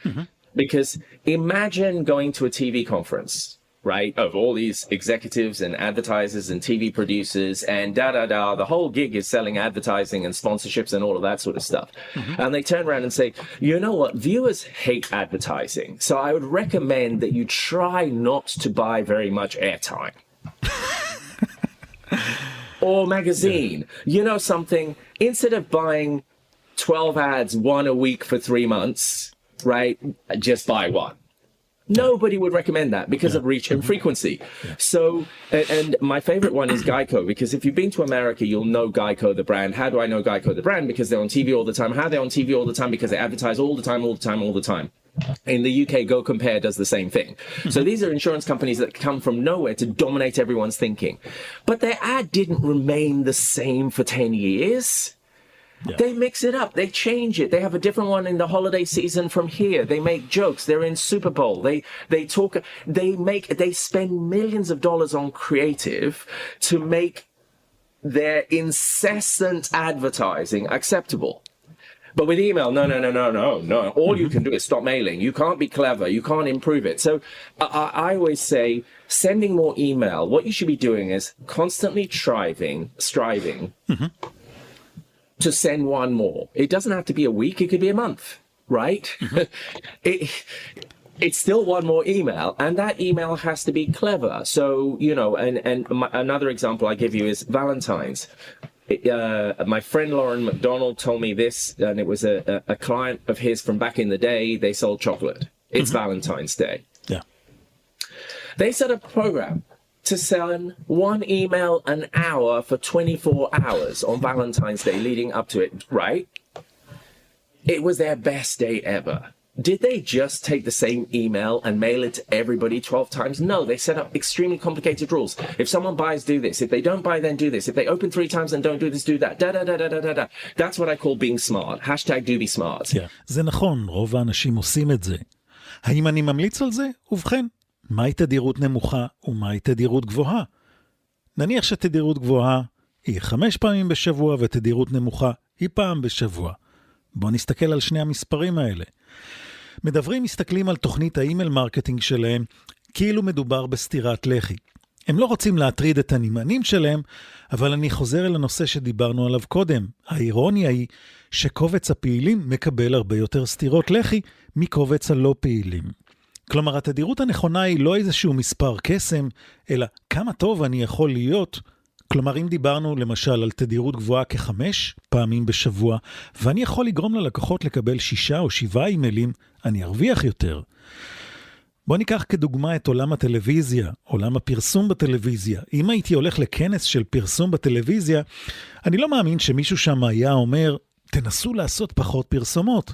because imagine going to a TV conference, right, of all these executives and advertisers and TV producers and the whole gig is selling advertising and sponsorships and all of that sort of stuff. And they turn around and say, you know what, viewers hate advertising, so I would recommend that you try not to buy very much airtime. Or magazine. You know something, instead of buying 12 ads, 1 a week for 3 months, right, just buy 1. Nobody would recommend that because of reach and frequency. So, and my favorite one is Geico, because if you've been to America, you'll know Geico, the brand. How do I know Geico, the brand? Because they're on TV all the time. How are they on TV all the time? Because they advertise all the time, all the time, all the time. In the UK, Go Compare does the same thing. So these are insurance companies that come from nowhere to dominate everyone's thinking. But their ad didn't remain the same for 10 years. Yeah. They mix it up. They change it. They have a different one in the holiday season from here. They make jokes. They're in Super Bowl. They talk. They spend millions of dollars on creative to make their incessant advertising acceptable. But with email, no. All you can do is stop mailing. You can't be clever. You can't improve it. So I always say, sending more email, what you should be doing is constantly striving. To send 1 more. It doesn't have to be a week, it could be a month, right? It's still 1 more email, and that email has to be clever. So, another example I give you is Valentine's. My friend Lauren McDonald told me this, and it was a client of his from back in the day. They sold chocolate. It's Valentine's Day. Yeah. They set up a program to send 1 email an hour for 24 hours on Valentine's Day leading up to it, right? It was their best day ever. Did they just take the same email and mail it to everybody 12 times? No, they set up extremely complicated rules. If someone buys, do this. If they don't buy, then do this. If they open 3 times and don't do this, do that. That's what I call being smart. Hashtag do be smart. Yeah. זה נכון, רוב האנשים עושים את זה. האם אני ממליץ על זה? ובכן, מהי תדירות נמוכה ומהי תדירות גבוהה? נניח שתדירות גבוהה היא 5 פעמים בשבוע ותדירות נמוכה היא פעם בשבוע. בואו נסתכל על שני המספרים האלה. מדברים מסתכלים על תוכנית האימייל מרקטינג שלהם כאילו מדובר בסתירת לחי. הם לא רוצים להטריד את הנמענים שלהם, אבל אני חוזר אל הנושא שדיברנו עליו קודם. האירוניה היא שקובץ הפעילים מקבל הרבה יותר סתירות לחי מקובץ הלא פעילים. כלומר, התדירות הנכונה היא לא איזשהו מספר קסם, אלא כמה טוב אני יכול להיות. כלומר, אם דיברנו למשל על תדירות גבוהה כ5 פעמים בשבוע, ואני יכול לגרום ללקוחות לקבל 6 או 7 אימיילים, אני ארוויח יותר. בוא ניקח כדוגמה את עולם הטלוויזיה, עולם הפרסום בטלוויזיה. אם הייתי הולך לכנס של פרסום בטלוויזיה, אני לא מאמין שמישהו שם היה אומר, תנסו לעשות פחות פרסומות.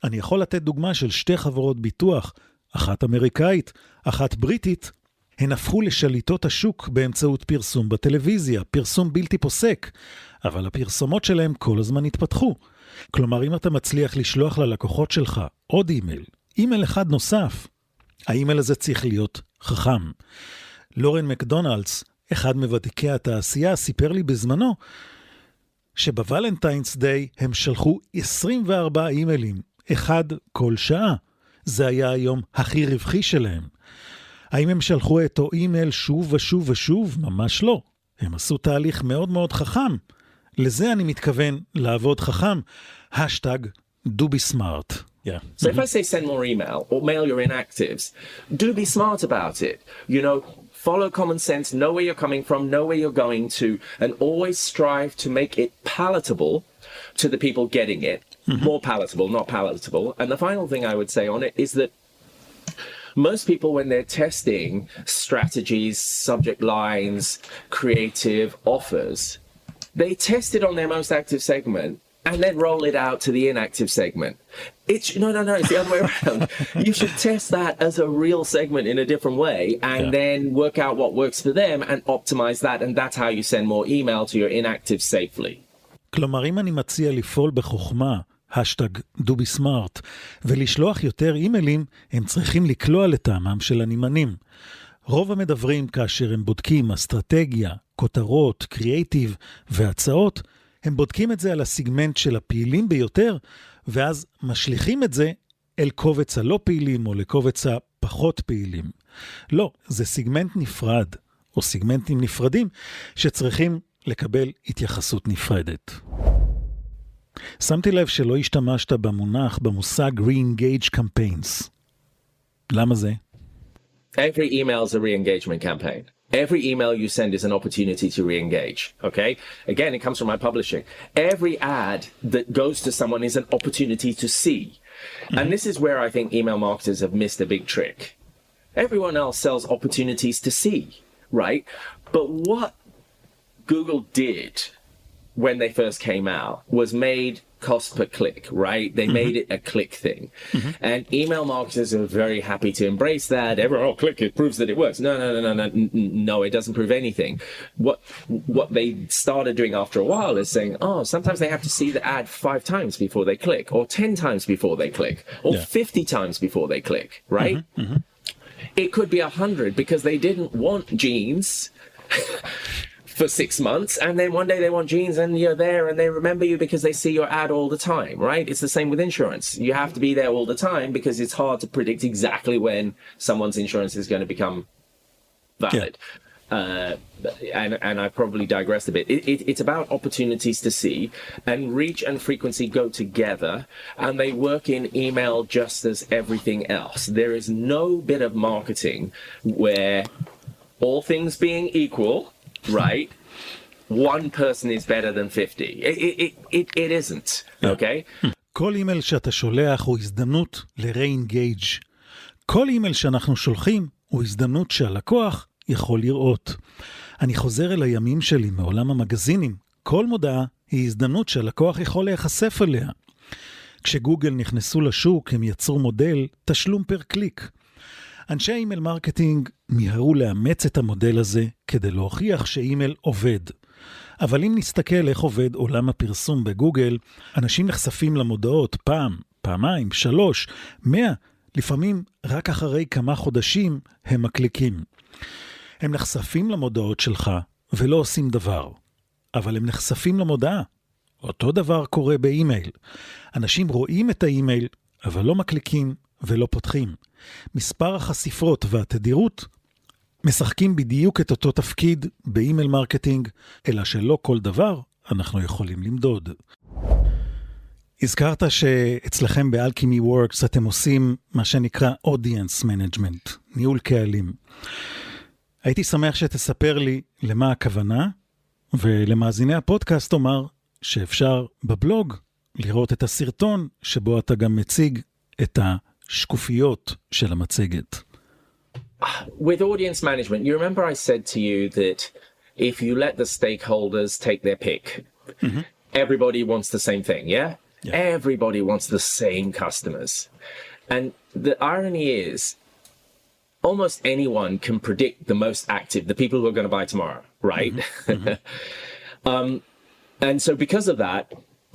אני יכול לתת דוגמה של 2 חברות ביטוח, אחת אמריקאית, אחת בריטית, הן הפכו לשליטות השוק באמצעות פרסום בטלוויזיה, פרסום בלתי פוסק, אבל הפרסומות שלהם כל הזמן התפתחו. כלומר, אם אתה מצליח לשלוח ללקוחות שלך עוד אימייל, אימייל אחד נוסף, האימייל הזה צריך להיות חכם. לורן מקדונלדס, אחד מוותיקי התעשייה, סיפר לי בזמנו, שבוולנטיינס דיי הם שלחו 24 אימיילים, אחד כל שעה. זה היה היום הכי רווחי שלהם. האם הם שלחו את האימייל שוב ושוב ושוב? ממש לא. הם עשו תהליך מאוד מאוד חכם. לזה אני מתכוון לעבוד חכם. השטג do be smart. Yeah. So if I say send more email or mail your inactives, do be smart about it. You know, follow common sense, know where you're coming from, know where you're going to, and always strive to make it palatable to the people getting it. More palatable, not palatable. And the final thing I would say on it is that most people, when they're testing strategies, subject lines, creative offers, they test it on their most active segment and then roll it out to the inactive segment. It's the other way around. You should test that as a real segment in a different way and then work out what works for them and optimize that. And that's how you send more email to your inactive safely. כלומר, אם אני מציע לפעול בחוכמה, #DoBeSmart, ולשלוח יותר אימיילים, הם צריכים לקלוע לטעמם של הנמענים. רוב המדברים כאשר הם בודקים אסטרטגיה, כותרות, קריאייטיב והצעות, הם בודקים את זה על הסיגמנט של הפעילים ביותר, ואז משליכים את זה אל קובץ הלא פעילים או לקובץ הפחות פעילים. לא, זה סיגמנט נפרד, או סיגמנטים נפרדים, שצריכים לקבל התייחסות נפרדת. שמתי לב שלא השתמשת במושג re-engage campaigns. למה זה? Every email is a re-engagement campaign. Every email you send is an opportunity to re-engage, okay? Again, it comes from my publishing. Every ad that goes to someone is an opportunity to see. And this is where I think email marketers have missed a big trick. Everyone else sells opportunities to see, right? But what Google did when they first came out was made cost per click, right? They made it a click thing. And email marketers are very happy to embrace that. Everyone, click, it proves that it works. No, it doesn't prove anything. What they started doing after a while is saying, sometimes they have to see the ad 5 times before they click, or 10 times before they click, or 50 times before they click, right? It could be 100 because they didn't want jeans for 6 months, and then one day they want jeans and you're there and they remember you because they see your ad all the time, right? It's the same with insurance. You have to be there all the time because it's hard to predict exactly when someone's insurance is going to become valid. And I probably digressed a bit. It's about opportunities to see, and reach and frequency go together, and they work in email just as everything else. There is no bit of marketing where all things being equal, right, one person is better than 50. It isn't, okay? כל אימייל שאתה שולח הוא הזדמנות ל-re-engage. כל אימייל שאנחנו שולחים הוא הזדמנות שהלקוח יכול לראות. אני חוזר אל הימים שלי מעולם המגזינים. כל מודעה היא הזדמנות שהלקוח יכול להיחשף אליה. כשגוגל נכנסו לשוק, הם יצרו מודל תשלום פר קליק. אנשי אימייל מרקטינג מיהרו לאמץ את המודל הזה כדי להוכיח שאימייל עובד. אבל אם נסתכל איך עובד עולם הפרסום בגוגל, אנשים נחשפים למודעות פעם, פעמיים, 3, 100, לפעמים רק אחרי כמה חודשים הם מקליקים. הם נחשפים למודעות שלך ולא עושים דבר, אבל הם נחשפים למודעה. אותו דבר קורה באימייל. אנשים רואים את האימייל, אבל לא מקליקים ולא פותחים. מספר החשיפות והתדירות משחקים בדיוק את אותו תפקיד באימייל מרקטינג, אלא שלא כל דבר אנחנו יכולים למדוד. הזכרת שאצלכם ב-Alchemy Worx אתם עושים מה שנקרא audience management, ניהול קהלים. הייתי שמח שתספר לי למה הכוונה, ולמאזיני הפודקאסט אומר שאפשר בבלוג לראות את הסרטון שבו אתה גם מציג את השקופיות של המצגת. With audience management, you remember I said to you that if you let the stakeholders take their pick, everybody wants the same thing, yeah? Everybody wants the same customers. And the irony is, almost anyone can predict the most active, the people who are going to buy tomorrow, right? And so because of that,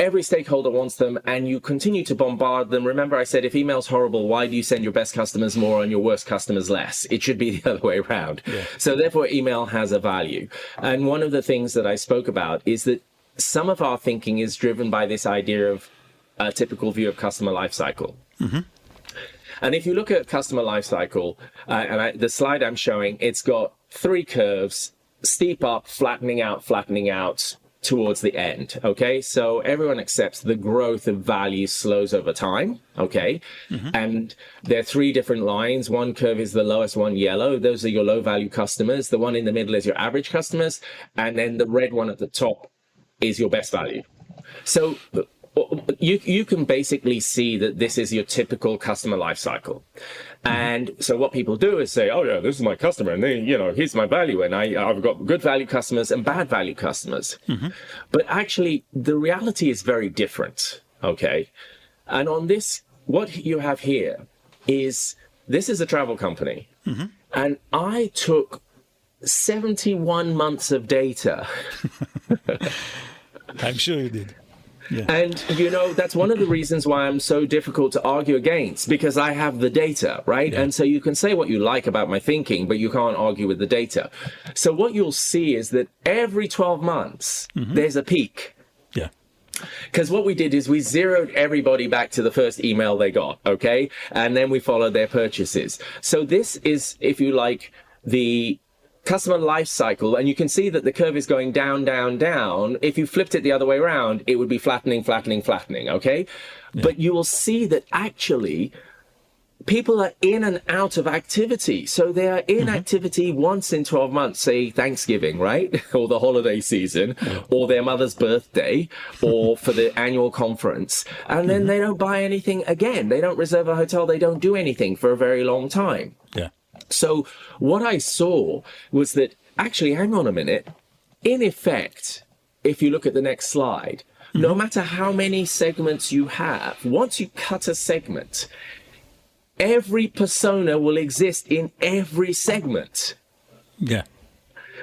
every stakeholder wants them, and you continue to bombard them. Remember I said, if email's horrible, why do you send your best customers more and your worst customers less? It should be the other way around. So therefore, email has a value. And one of the things that I spoke about is that some of our thinking is driven by this idea of a typical view of customer life cycle. And if you look at customer life cycle, the slide I'm showing, it's got 3 curves, steep up, flattening out, towards the end, okay? So everyone accepts the growth of value slows over time, okay? And there are 3 different lines. One curve is the lowest one, yellow. Those are your low-value customers. The one in the middle is your average customers. And then the red one at the top is your best value. So you can basically see that this is your typical customer life cycle. And so what people do is say, oh yeah, this is my customer, and they, here's my value, and I've got good value customers and bad value customers. But actually, the reality is very different, okay? And on this, what you have here is, this is a travel company, and I took 71 months of data. I'm sure you did. Yeah. And, that's one of the reasons why I'm so difficult to argue against, because I have the data, right? Yeah. And so you can say what you like about my thinking, but you can't argue with the data. So what you'll see is that every 12 months, there's a peak. Yeah. Because what we did is we zeroed everybody back to the first email they got, okay? And then we followed their purchases. So this is, if you like, the customer life cycle, and you can see that the curve is going down, down, down. If you flipped it the other way around, it would be flattening, flattening, flattening, okay? Yeah. But you will see that actually people are in and out of activity. So they are in activity once in 12 months, say Thanksgiving, right? Or the holiday season, or their mother's birthday, or for the annual conference. And then they don't buy anything again. They don't reserve a hotel. They don't do anything for a very long time. Yeah. So what I saw was that, actually, hang on a minute, in effect, if you look at the next slide, no matter how many segments you have, once you cut a segment, every persona will exist in every segment. Yeah.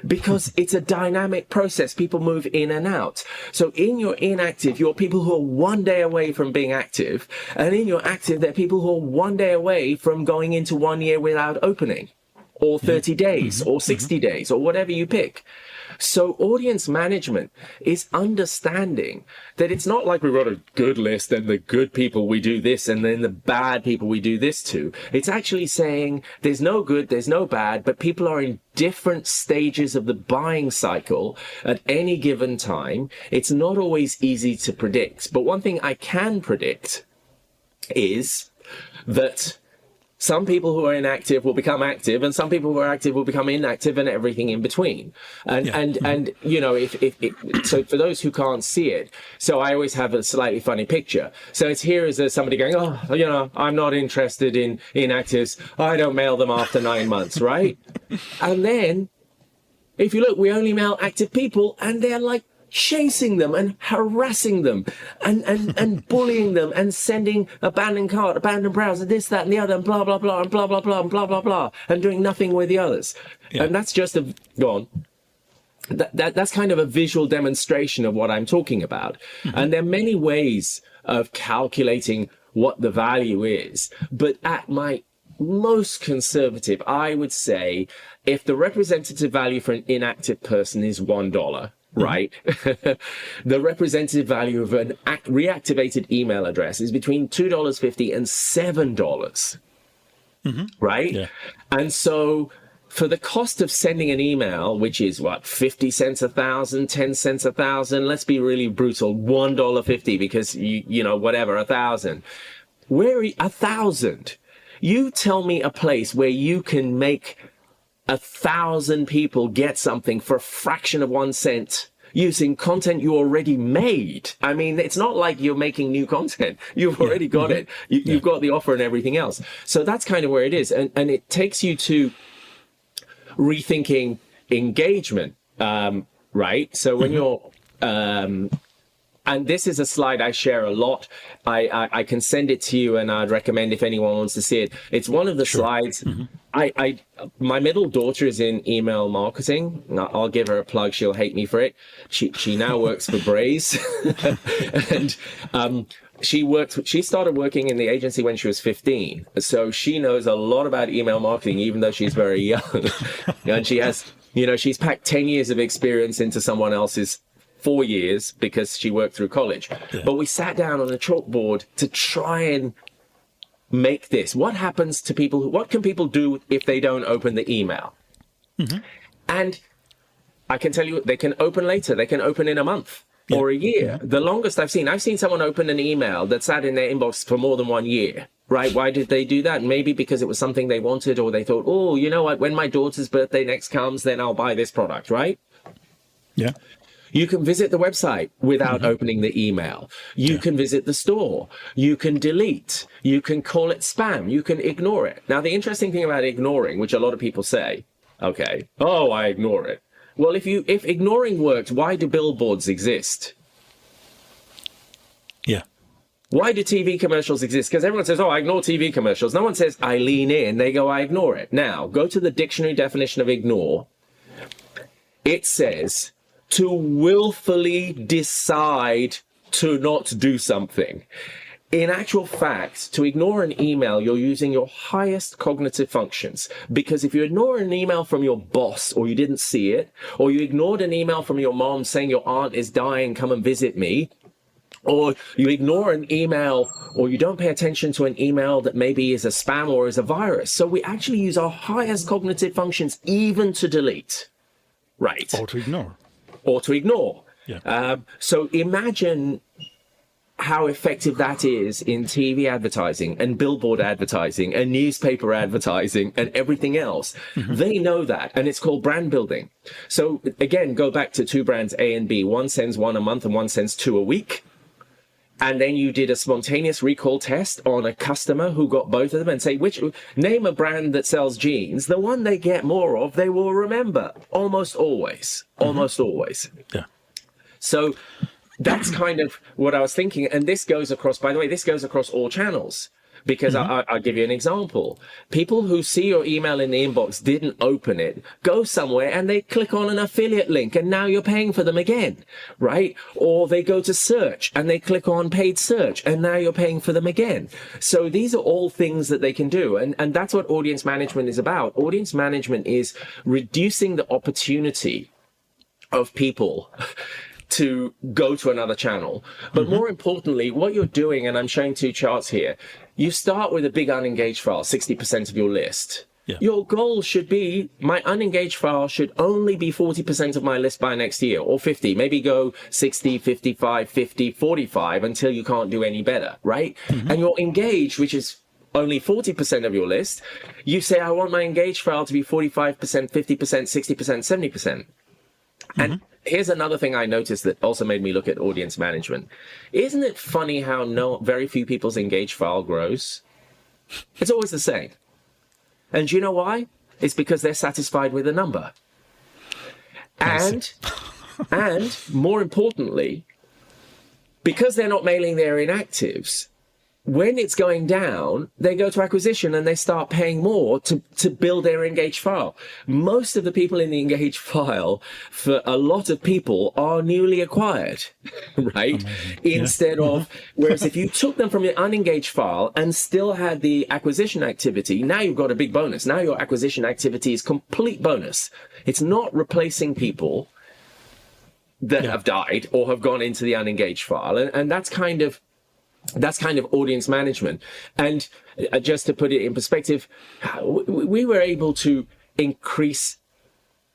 Because it's a dynamic process. People move in and out. So in your inactive, you're people who are one day away from being active. And in your active, there are people who are one day away from going into 1 year without opening, or 30 days, or 60 days, or whatever you pick. So audience management is understanding that it's not like we've got a good list and the good people we do this and then the bad people we do this to. It's actually saying there's no good, there's no bad, but people are in different stages of the buying cycle at any given time. It's not always easy to predict. But one thing I can predict is that some people who are inactive will become active, and some people who are active will become inactive, and everything in between. And so for those who can't see it, so I always have a slightly funny picture. So it's here as somebody going, I'm not interested in inactives. I don't mail them after 9 months, right? And then if you look, we only mail active people, and they're like chasing them and harassing them and bullying them and sending abandoned cart, abandoned browser, this, that, and the other, and blah, blah, blah, and blah, blah, blah, and blah, blah, blah, and doing nothing with the others. Yeah. And that's just that's kind of a visual demonstration of what I'm talking about. And there are many ways of calculating what the value is. But at my most conservative, I would say if the representative value for an inactive person is $1, right? The representative value of an reactivated email address is between $2.50 and $7, right? Yeah. And so for the cost of sending an email, which is what, 50 cents 1,000, 10 cents 1,000, let's be really brutal, $1.50 because, whatever, 1,000. Where 1,000? You tell me a place where you can make 1,000 people get something for a fraction of 1 cent using content you already made. I mean, it's not like you're making new content. You've already got it. You've got the offer and everything else. So that's kind of where it is. And it takes you to rethinking engagement, right? So when you're... and this is a slide I share a lot. I can send it to you, and I'd recommend if anyone wants to see it. It's one of the slides. My middle daughter is in email marketing. I'll give her a plug. She'll hate me for it. She now works for Braze. And she started working in the agency when she was 15. So she knows a lot about email marketing, even though she's very young. And she has, she's packed 10 years of experience into someone else's 4 years because she worked through college. Yeah. But we sat down on a chalkboard to try and make this. What happens to people? What can people do if they don't open the email? And I can tell you, they can open later. They can open in a month or a year. The longest I've seen someone open an email that sat in their inbox for more than 1 year. Right? Why did they do that? Maybe because it was something they wanted, or they thought, oh, you know what? When my daughter's birthday next comes, then I'll buy this product, right? Yeah. You can visit the website without opening the email. You can visit the store. You can delete. You can call it spam. You can ignore it. Now, the interesting thing about ignoring, which a lot of people say, okay, oh, I ignore it. Well, if ignoring worked, why do billboards exist? Yeah. Why do TV commercials exist? Because everyone says, oh, I ignore TV commercials. No one says, I lean in. They go, I ignore it. Now, go to the dictionary definition of ignore. It says to willfully decide to not do something. In actual fact, to ignore an email, you're using your highest cognitive functions. Because if you ignore an email from your boss, or you didn't see it, or you ignored an email from your mom saying your aunt is dying, come and visit me, or you ignore an email, or you don't pay attention to an email that maybe is a spam or is a virus. So we actually use our highest cognitive functions even to delete. Right. Or to ignore. Or to ignore. Yeah. So imagine how effective that is in TV advertising and billboard advertising and newspaper advertising and everything else. They know that, and it's called brand building. So again, go back to two brands, A and B. One sends one a month and one sends two a week. And then you did a spontaneous recall test on a customer who got both of them and say, name a brand that sells jeans. The one they get more of, they will remember almost always. Almost always. Yeah. So that's kind of what I was thinking. And this goes across, by the way, this goes across all channels. Because I'll give you an example. People who see your email in the inbox, didn't open it, go somewhere and they click on an affiliate link and now you're paying for them again, right? Or they go to search and they click on paid search and now you're paying for them again. So these are all things that they can do. And that's what audience management is about. Audience management is reducing the opportunity of people to go to another channel. But more importantly, what you're doing, and I'm showing two charts here, you start with a big unengaged file, 60% of your list. Yeah. Your goal should be, my unengaged file should only be 40% of my list by next year, or 50, maybe go 60, 55, 50, 45 until you can't do any better, right? And your engaged, which is only 40% of your list, you say, I want my engaged file to be 45%, 50%, 60%, 70%. And here's another thing I noticed that also made me look at audience management. Isn't it funny how very few people's engaged file grows? It's always the same. And do you know why? It's because they're satisfied with a number. And more importantly, because they're not mailing their inactives, when it's going down, they go to acquisition and they start paying more to build their engaged file. Most of the people in the engaged file, for a lot of people, are newly acquired, right? Instead of, whereas if you took them from your unengaged file and still had the acquisition activity, now you've got a big bonus. Now your acquisition activity is complete bonus. It's not replacing people that have died or have gone into the unengaged file. And that's kind of audience management. And just to put it in perspective, we were able to increase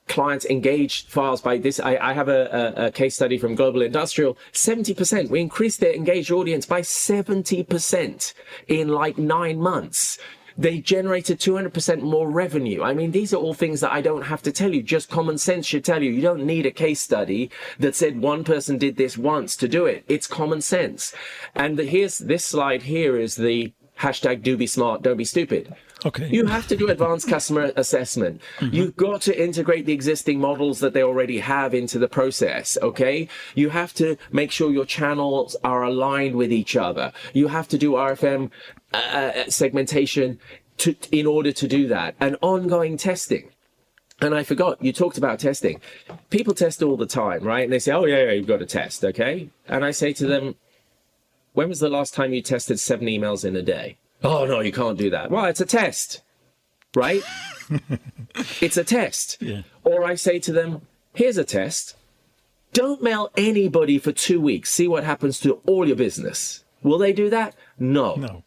clients' engaged files by this. I have a case study from Global Industrial, 70%. We increased their engaged audience by 70% in like 9 months. They generated 200% more revenue. I mean, these are all things that I don't have to tell you. Just common sense should tell you. You don't need a case study that said one person did this once to do it. It's common sense. And here's this slide here is the hashtag do be smart, don't be stupid. Okay. You have to do advanced customer assessment. You've got to integrate the existing models that they already have into the process, okay? You have to make sure your channels are aligned with each other. You have to do RFM segmentation in order to do that, and ongoing testing. And I forgot, you talked about testing. People test all the time, right? And they say, oh, yeah, you've got to test, okay? And I say to them, when was the last time you tested 7 emails in a day? Oh, no, you can't do that. Well, it's a test, right? It's a test. Yeah. Or I say to them, here's a test. Don't mail anybody for 2 weeks. See what happens to all your business. Will they do that? No.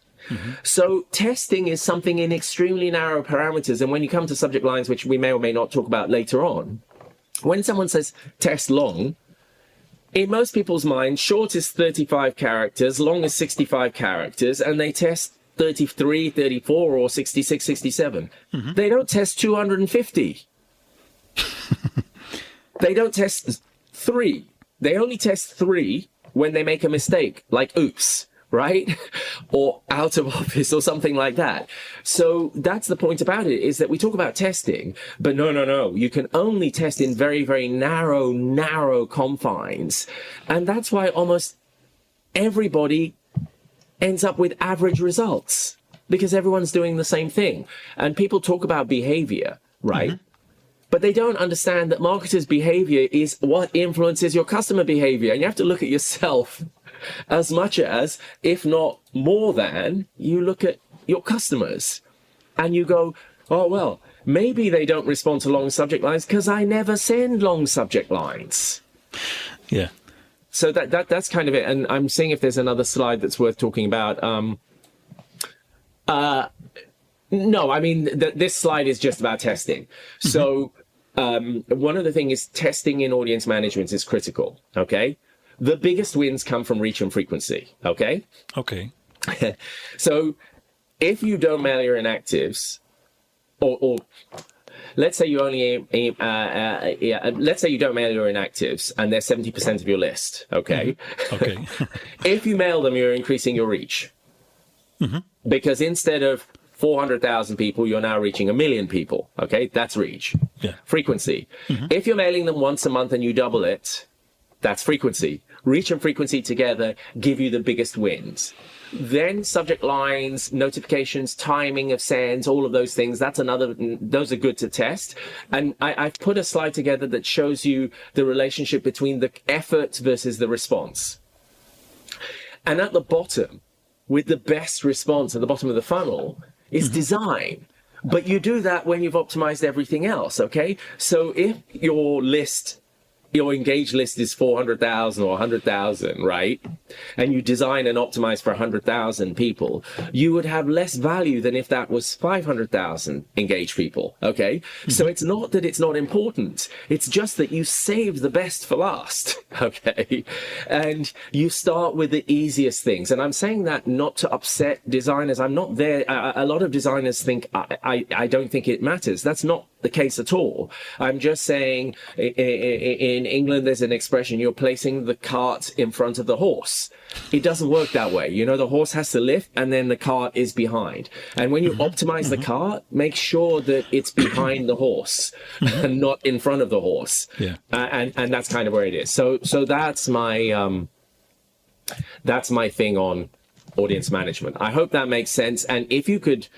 So testing is something in extremely narrow parameters. And when you come to subject lines, which we may or may not talk about later on, when someone says test long, in most people's minds, short is 35 characters, long is 65 characters, and they test 33, 34, or 66, 67. They don't test 250. They don't test 3. they only test 3 when they make a mistake, like oops, right? Or out of office or something like that. So that's the point about it, is that we talk about testing, but no. You can only test in very, very narrow confines. And that's why almost everybody ends up with average results, because everyone's doing the same thing. And people talk about behavior, right? Mm-hmm. But they don't understand that marketers' behavior is what influences your customer behavior. And you have to look at yourself as much as, if not more than, you look at your customers. And you go, oh, well, maybe they don't respond to long subject lines because I never send long subject lines. Yeah. So that's kind of it. And I'm seeing if there's another slide that's worth talking about. No, I mean, this slide is just about testing. So one of the things is testing in audience management is critical, okay? The biggest wins come from reach and frequency, okay? Okay. So if you don't mail your inactives, or let's say you only let's say you don't mail your inactives and they're 70% of your list, okay? Okay. If you mail them, you're increasing your reach. Because instead of 400,000 people, you're now reaching 1 million people, okay? That's reach. Yeah. Frequency. If you're mailing them once a month and you double it, that's frequency. Reach and frequency together give you the biggest wins. Then subject lines, notifications, timing of sends, all of those things, those are good to test. And I've put a slide together that shows you the relationship between the effort versus the response. And at the bottom, with the best response at the bottom of the funnel, is design. But you do that when you've optimized everything else, okay? So if your engaged list is 400,000 or 100,000, right? And you design and optimize for 100,000 people, you would have less value than if that was 500,000 engaged people, okay? So it's not that it's not important. It's just that you save the best for last, okay? And you start with the easiest things. And I'm saying that not to upset designers. I'm not there. A lot of designers think, I don't think it matters. That's not the case at all. I'm just saying in England there's an expression, you're placing the cart in front of the horse. It doesn't work that way. You know, the horse has to lift and then the cart is behind. And when you optimize the cart, make sure that it's behind the horse and not in front of the horse. Yeah. And that's kind of where it is. So that's my thing on audience management. I hope that makes sense. And if you could,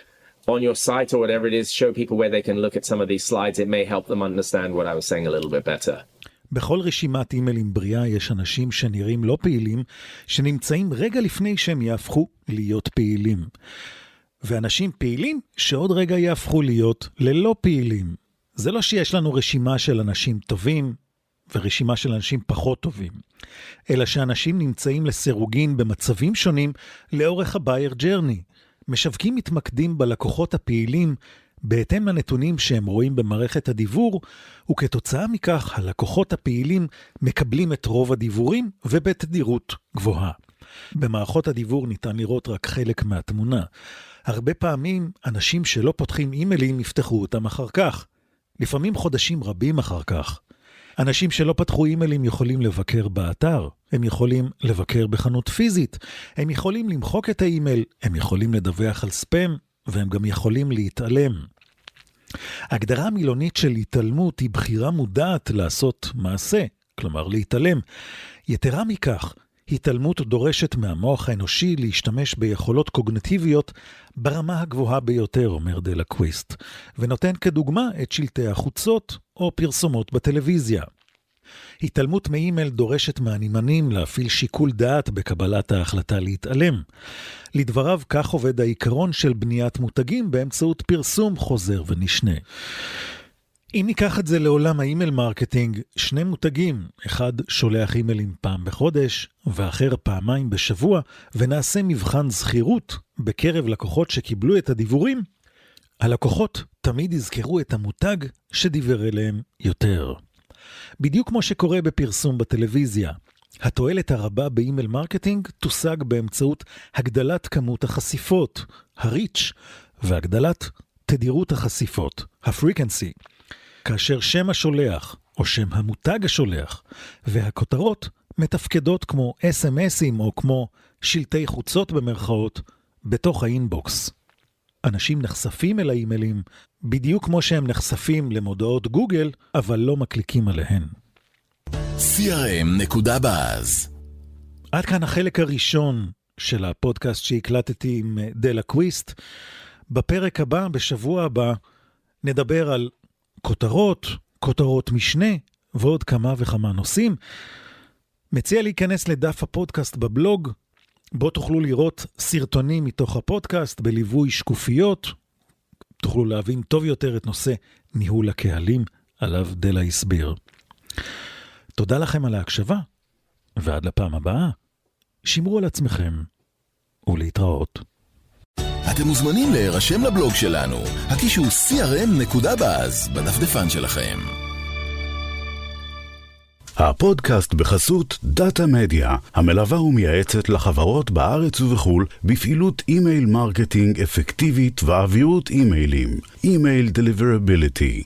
on your site or whatever it is, show people where they can look at some of these slides, it may help them understand what I was saying a little bit better. בכל רשימת אימיילים בריאה יש אנשים שנראים לא פעילים, שנמצאים רגע לפני שהם יהפכו להיות פעילים. ואנשים פעילים שעוד רגע יהפכו להיות ללא פעילים. זה לא שיש לנו רשימה של אנשים טובים ורשימה של אנשים פחות טובים, אלא שאנשים נמצאים לסירוגין במצבים שונים לאורך הבייר ג'רני. משווקים מתמקדים בלקוחות הפעילים בהתאם לנתונים שהם רואים במערכת הדיבור, וכתוצאה מכך הלקוחות הפעילים מקבלים את רוב הדיבורים ובתדירות גבוהה. במערכות הדיבור ניתן לראות רק חלק מהתמונה. הרבה פעמים אנשים שלא פותחים אימיילים יפתחו אותם אחר כך, לפעמים חודשים רבים אחר כך. אנשים שלא פתחו אימיילים יכולים לבקר באתר, הם יכולים לבקר בחנות פיזית, הם יכולים למחוק את האימייל, הם יכולים לדווח על ספאם, והם גם יכולים להתעלם. ההגדרה המילונית של התעלמות היא בחירה מודעת לעשות מעשה, כלומר להתעלם. יתרה מכך, התעלמות דורשת מהמוח האנושי להשתמש ביכולות קוגניטיביות ברמה הגבוהה ביותר, אומר דלה קוויסט, ונותן כדוגמה את שלטי החוצות או פרסומות בטלוויזיה. התעלמות מאימייל דורשת מהנמענים להפעיל שיקול דעת בקבלת ההחלטה להתעלם. לדבריו, כך עובד העיקרון של בניית מותגים באמצעות פרסום חוזר ונשנה. אם ניקח את זה לעולם האימייל מרקטינג, שני מותגים, אחד שולח אימיילים פעם בחודש, ואחר פעמיים בשבוע, ונעשה מבחן זכירות בקרב לקוחות שקיבלו את הדיבורים, הלקוחות תמיד יזכרו את המותג שדיבר אליהם יותר. בדיוק כמו שקורה בפרסום בטלוויזיה, התועלת הרבה באימייל מרקטינג תושג באמצעות הגדלת כמות החשיפות, הריץ', והגדלת תדירות החשיפות, הפריקנסי. כאשר שם השולח או שם המותג השולח, והכותרות מתפקדות כמו SMSים או כמו שלטי חוצות במרכאות בתוך האינבוקס. אנשים נחשפים אל האימיילים בדיוק כמו שהם נחשפים למודעות גוגל, אבל לא מקליקים עליהן. CRM.buzz. עד כאן החלק הראשון של הפודקאסט שהקלטתי עם דלה קוויסט. בפרק הבא, בשבוע הבא, נדבר על כותרות משנה ועוד כמה וכמה נושאים. מציע להיכנס לדף הפודקאסט בבלוג, בו תוכלו לראות סרטונים מתוך הפודקאסט בליווי שקופיות. תוכלו להבין טוב יותר את נושא ניהול הקהלים עליו דלה הסביר. תודה לכם על ההקשבה, ועד לפעם הבאה, שמרו על עצמכם ולהתראות. אתם מוזמנים להירשם לבלוג שלנו, הקישור CRM.buzz בדפדפן שלכם. הפודקאסט בחסות דאטה מדיה, המלווה ומייעצת לחברות בארץ ובחול בפעילות אימייל מרקטינג אפקטיבית ואווירות אימיילים. אימייל דליברביליטי.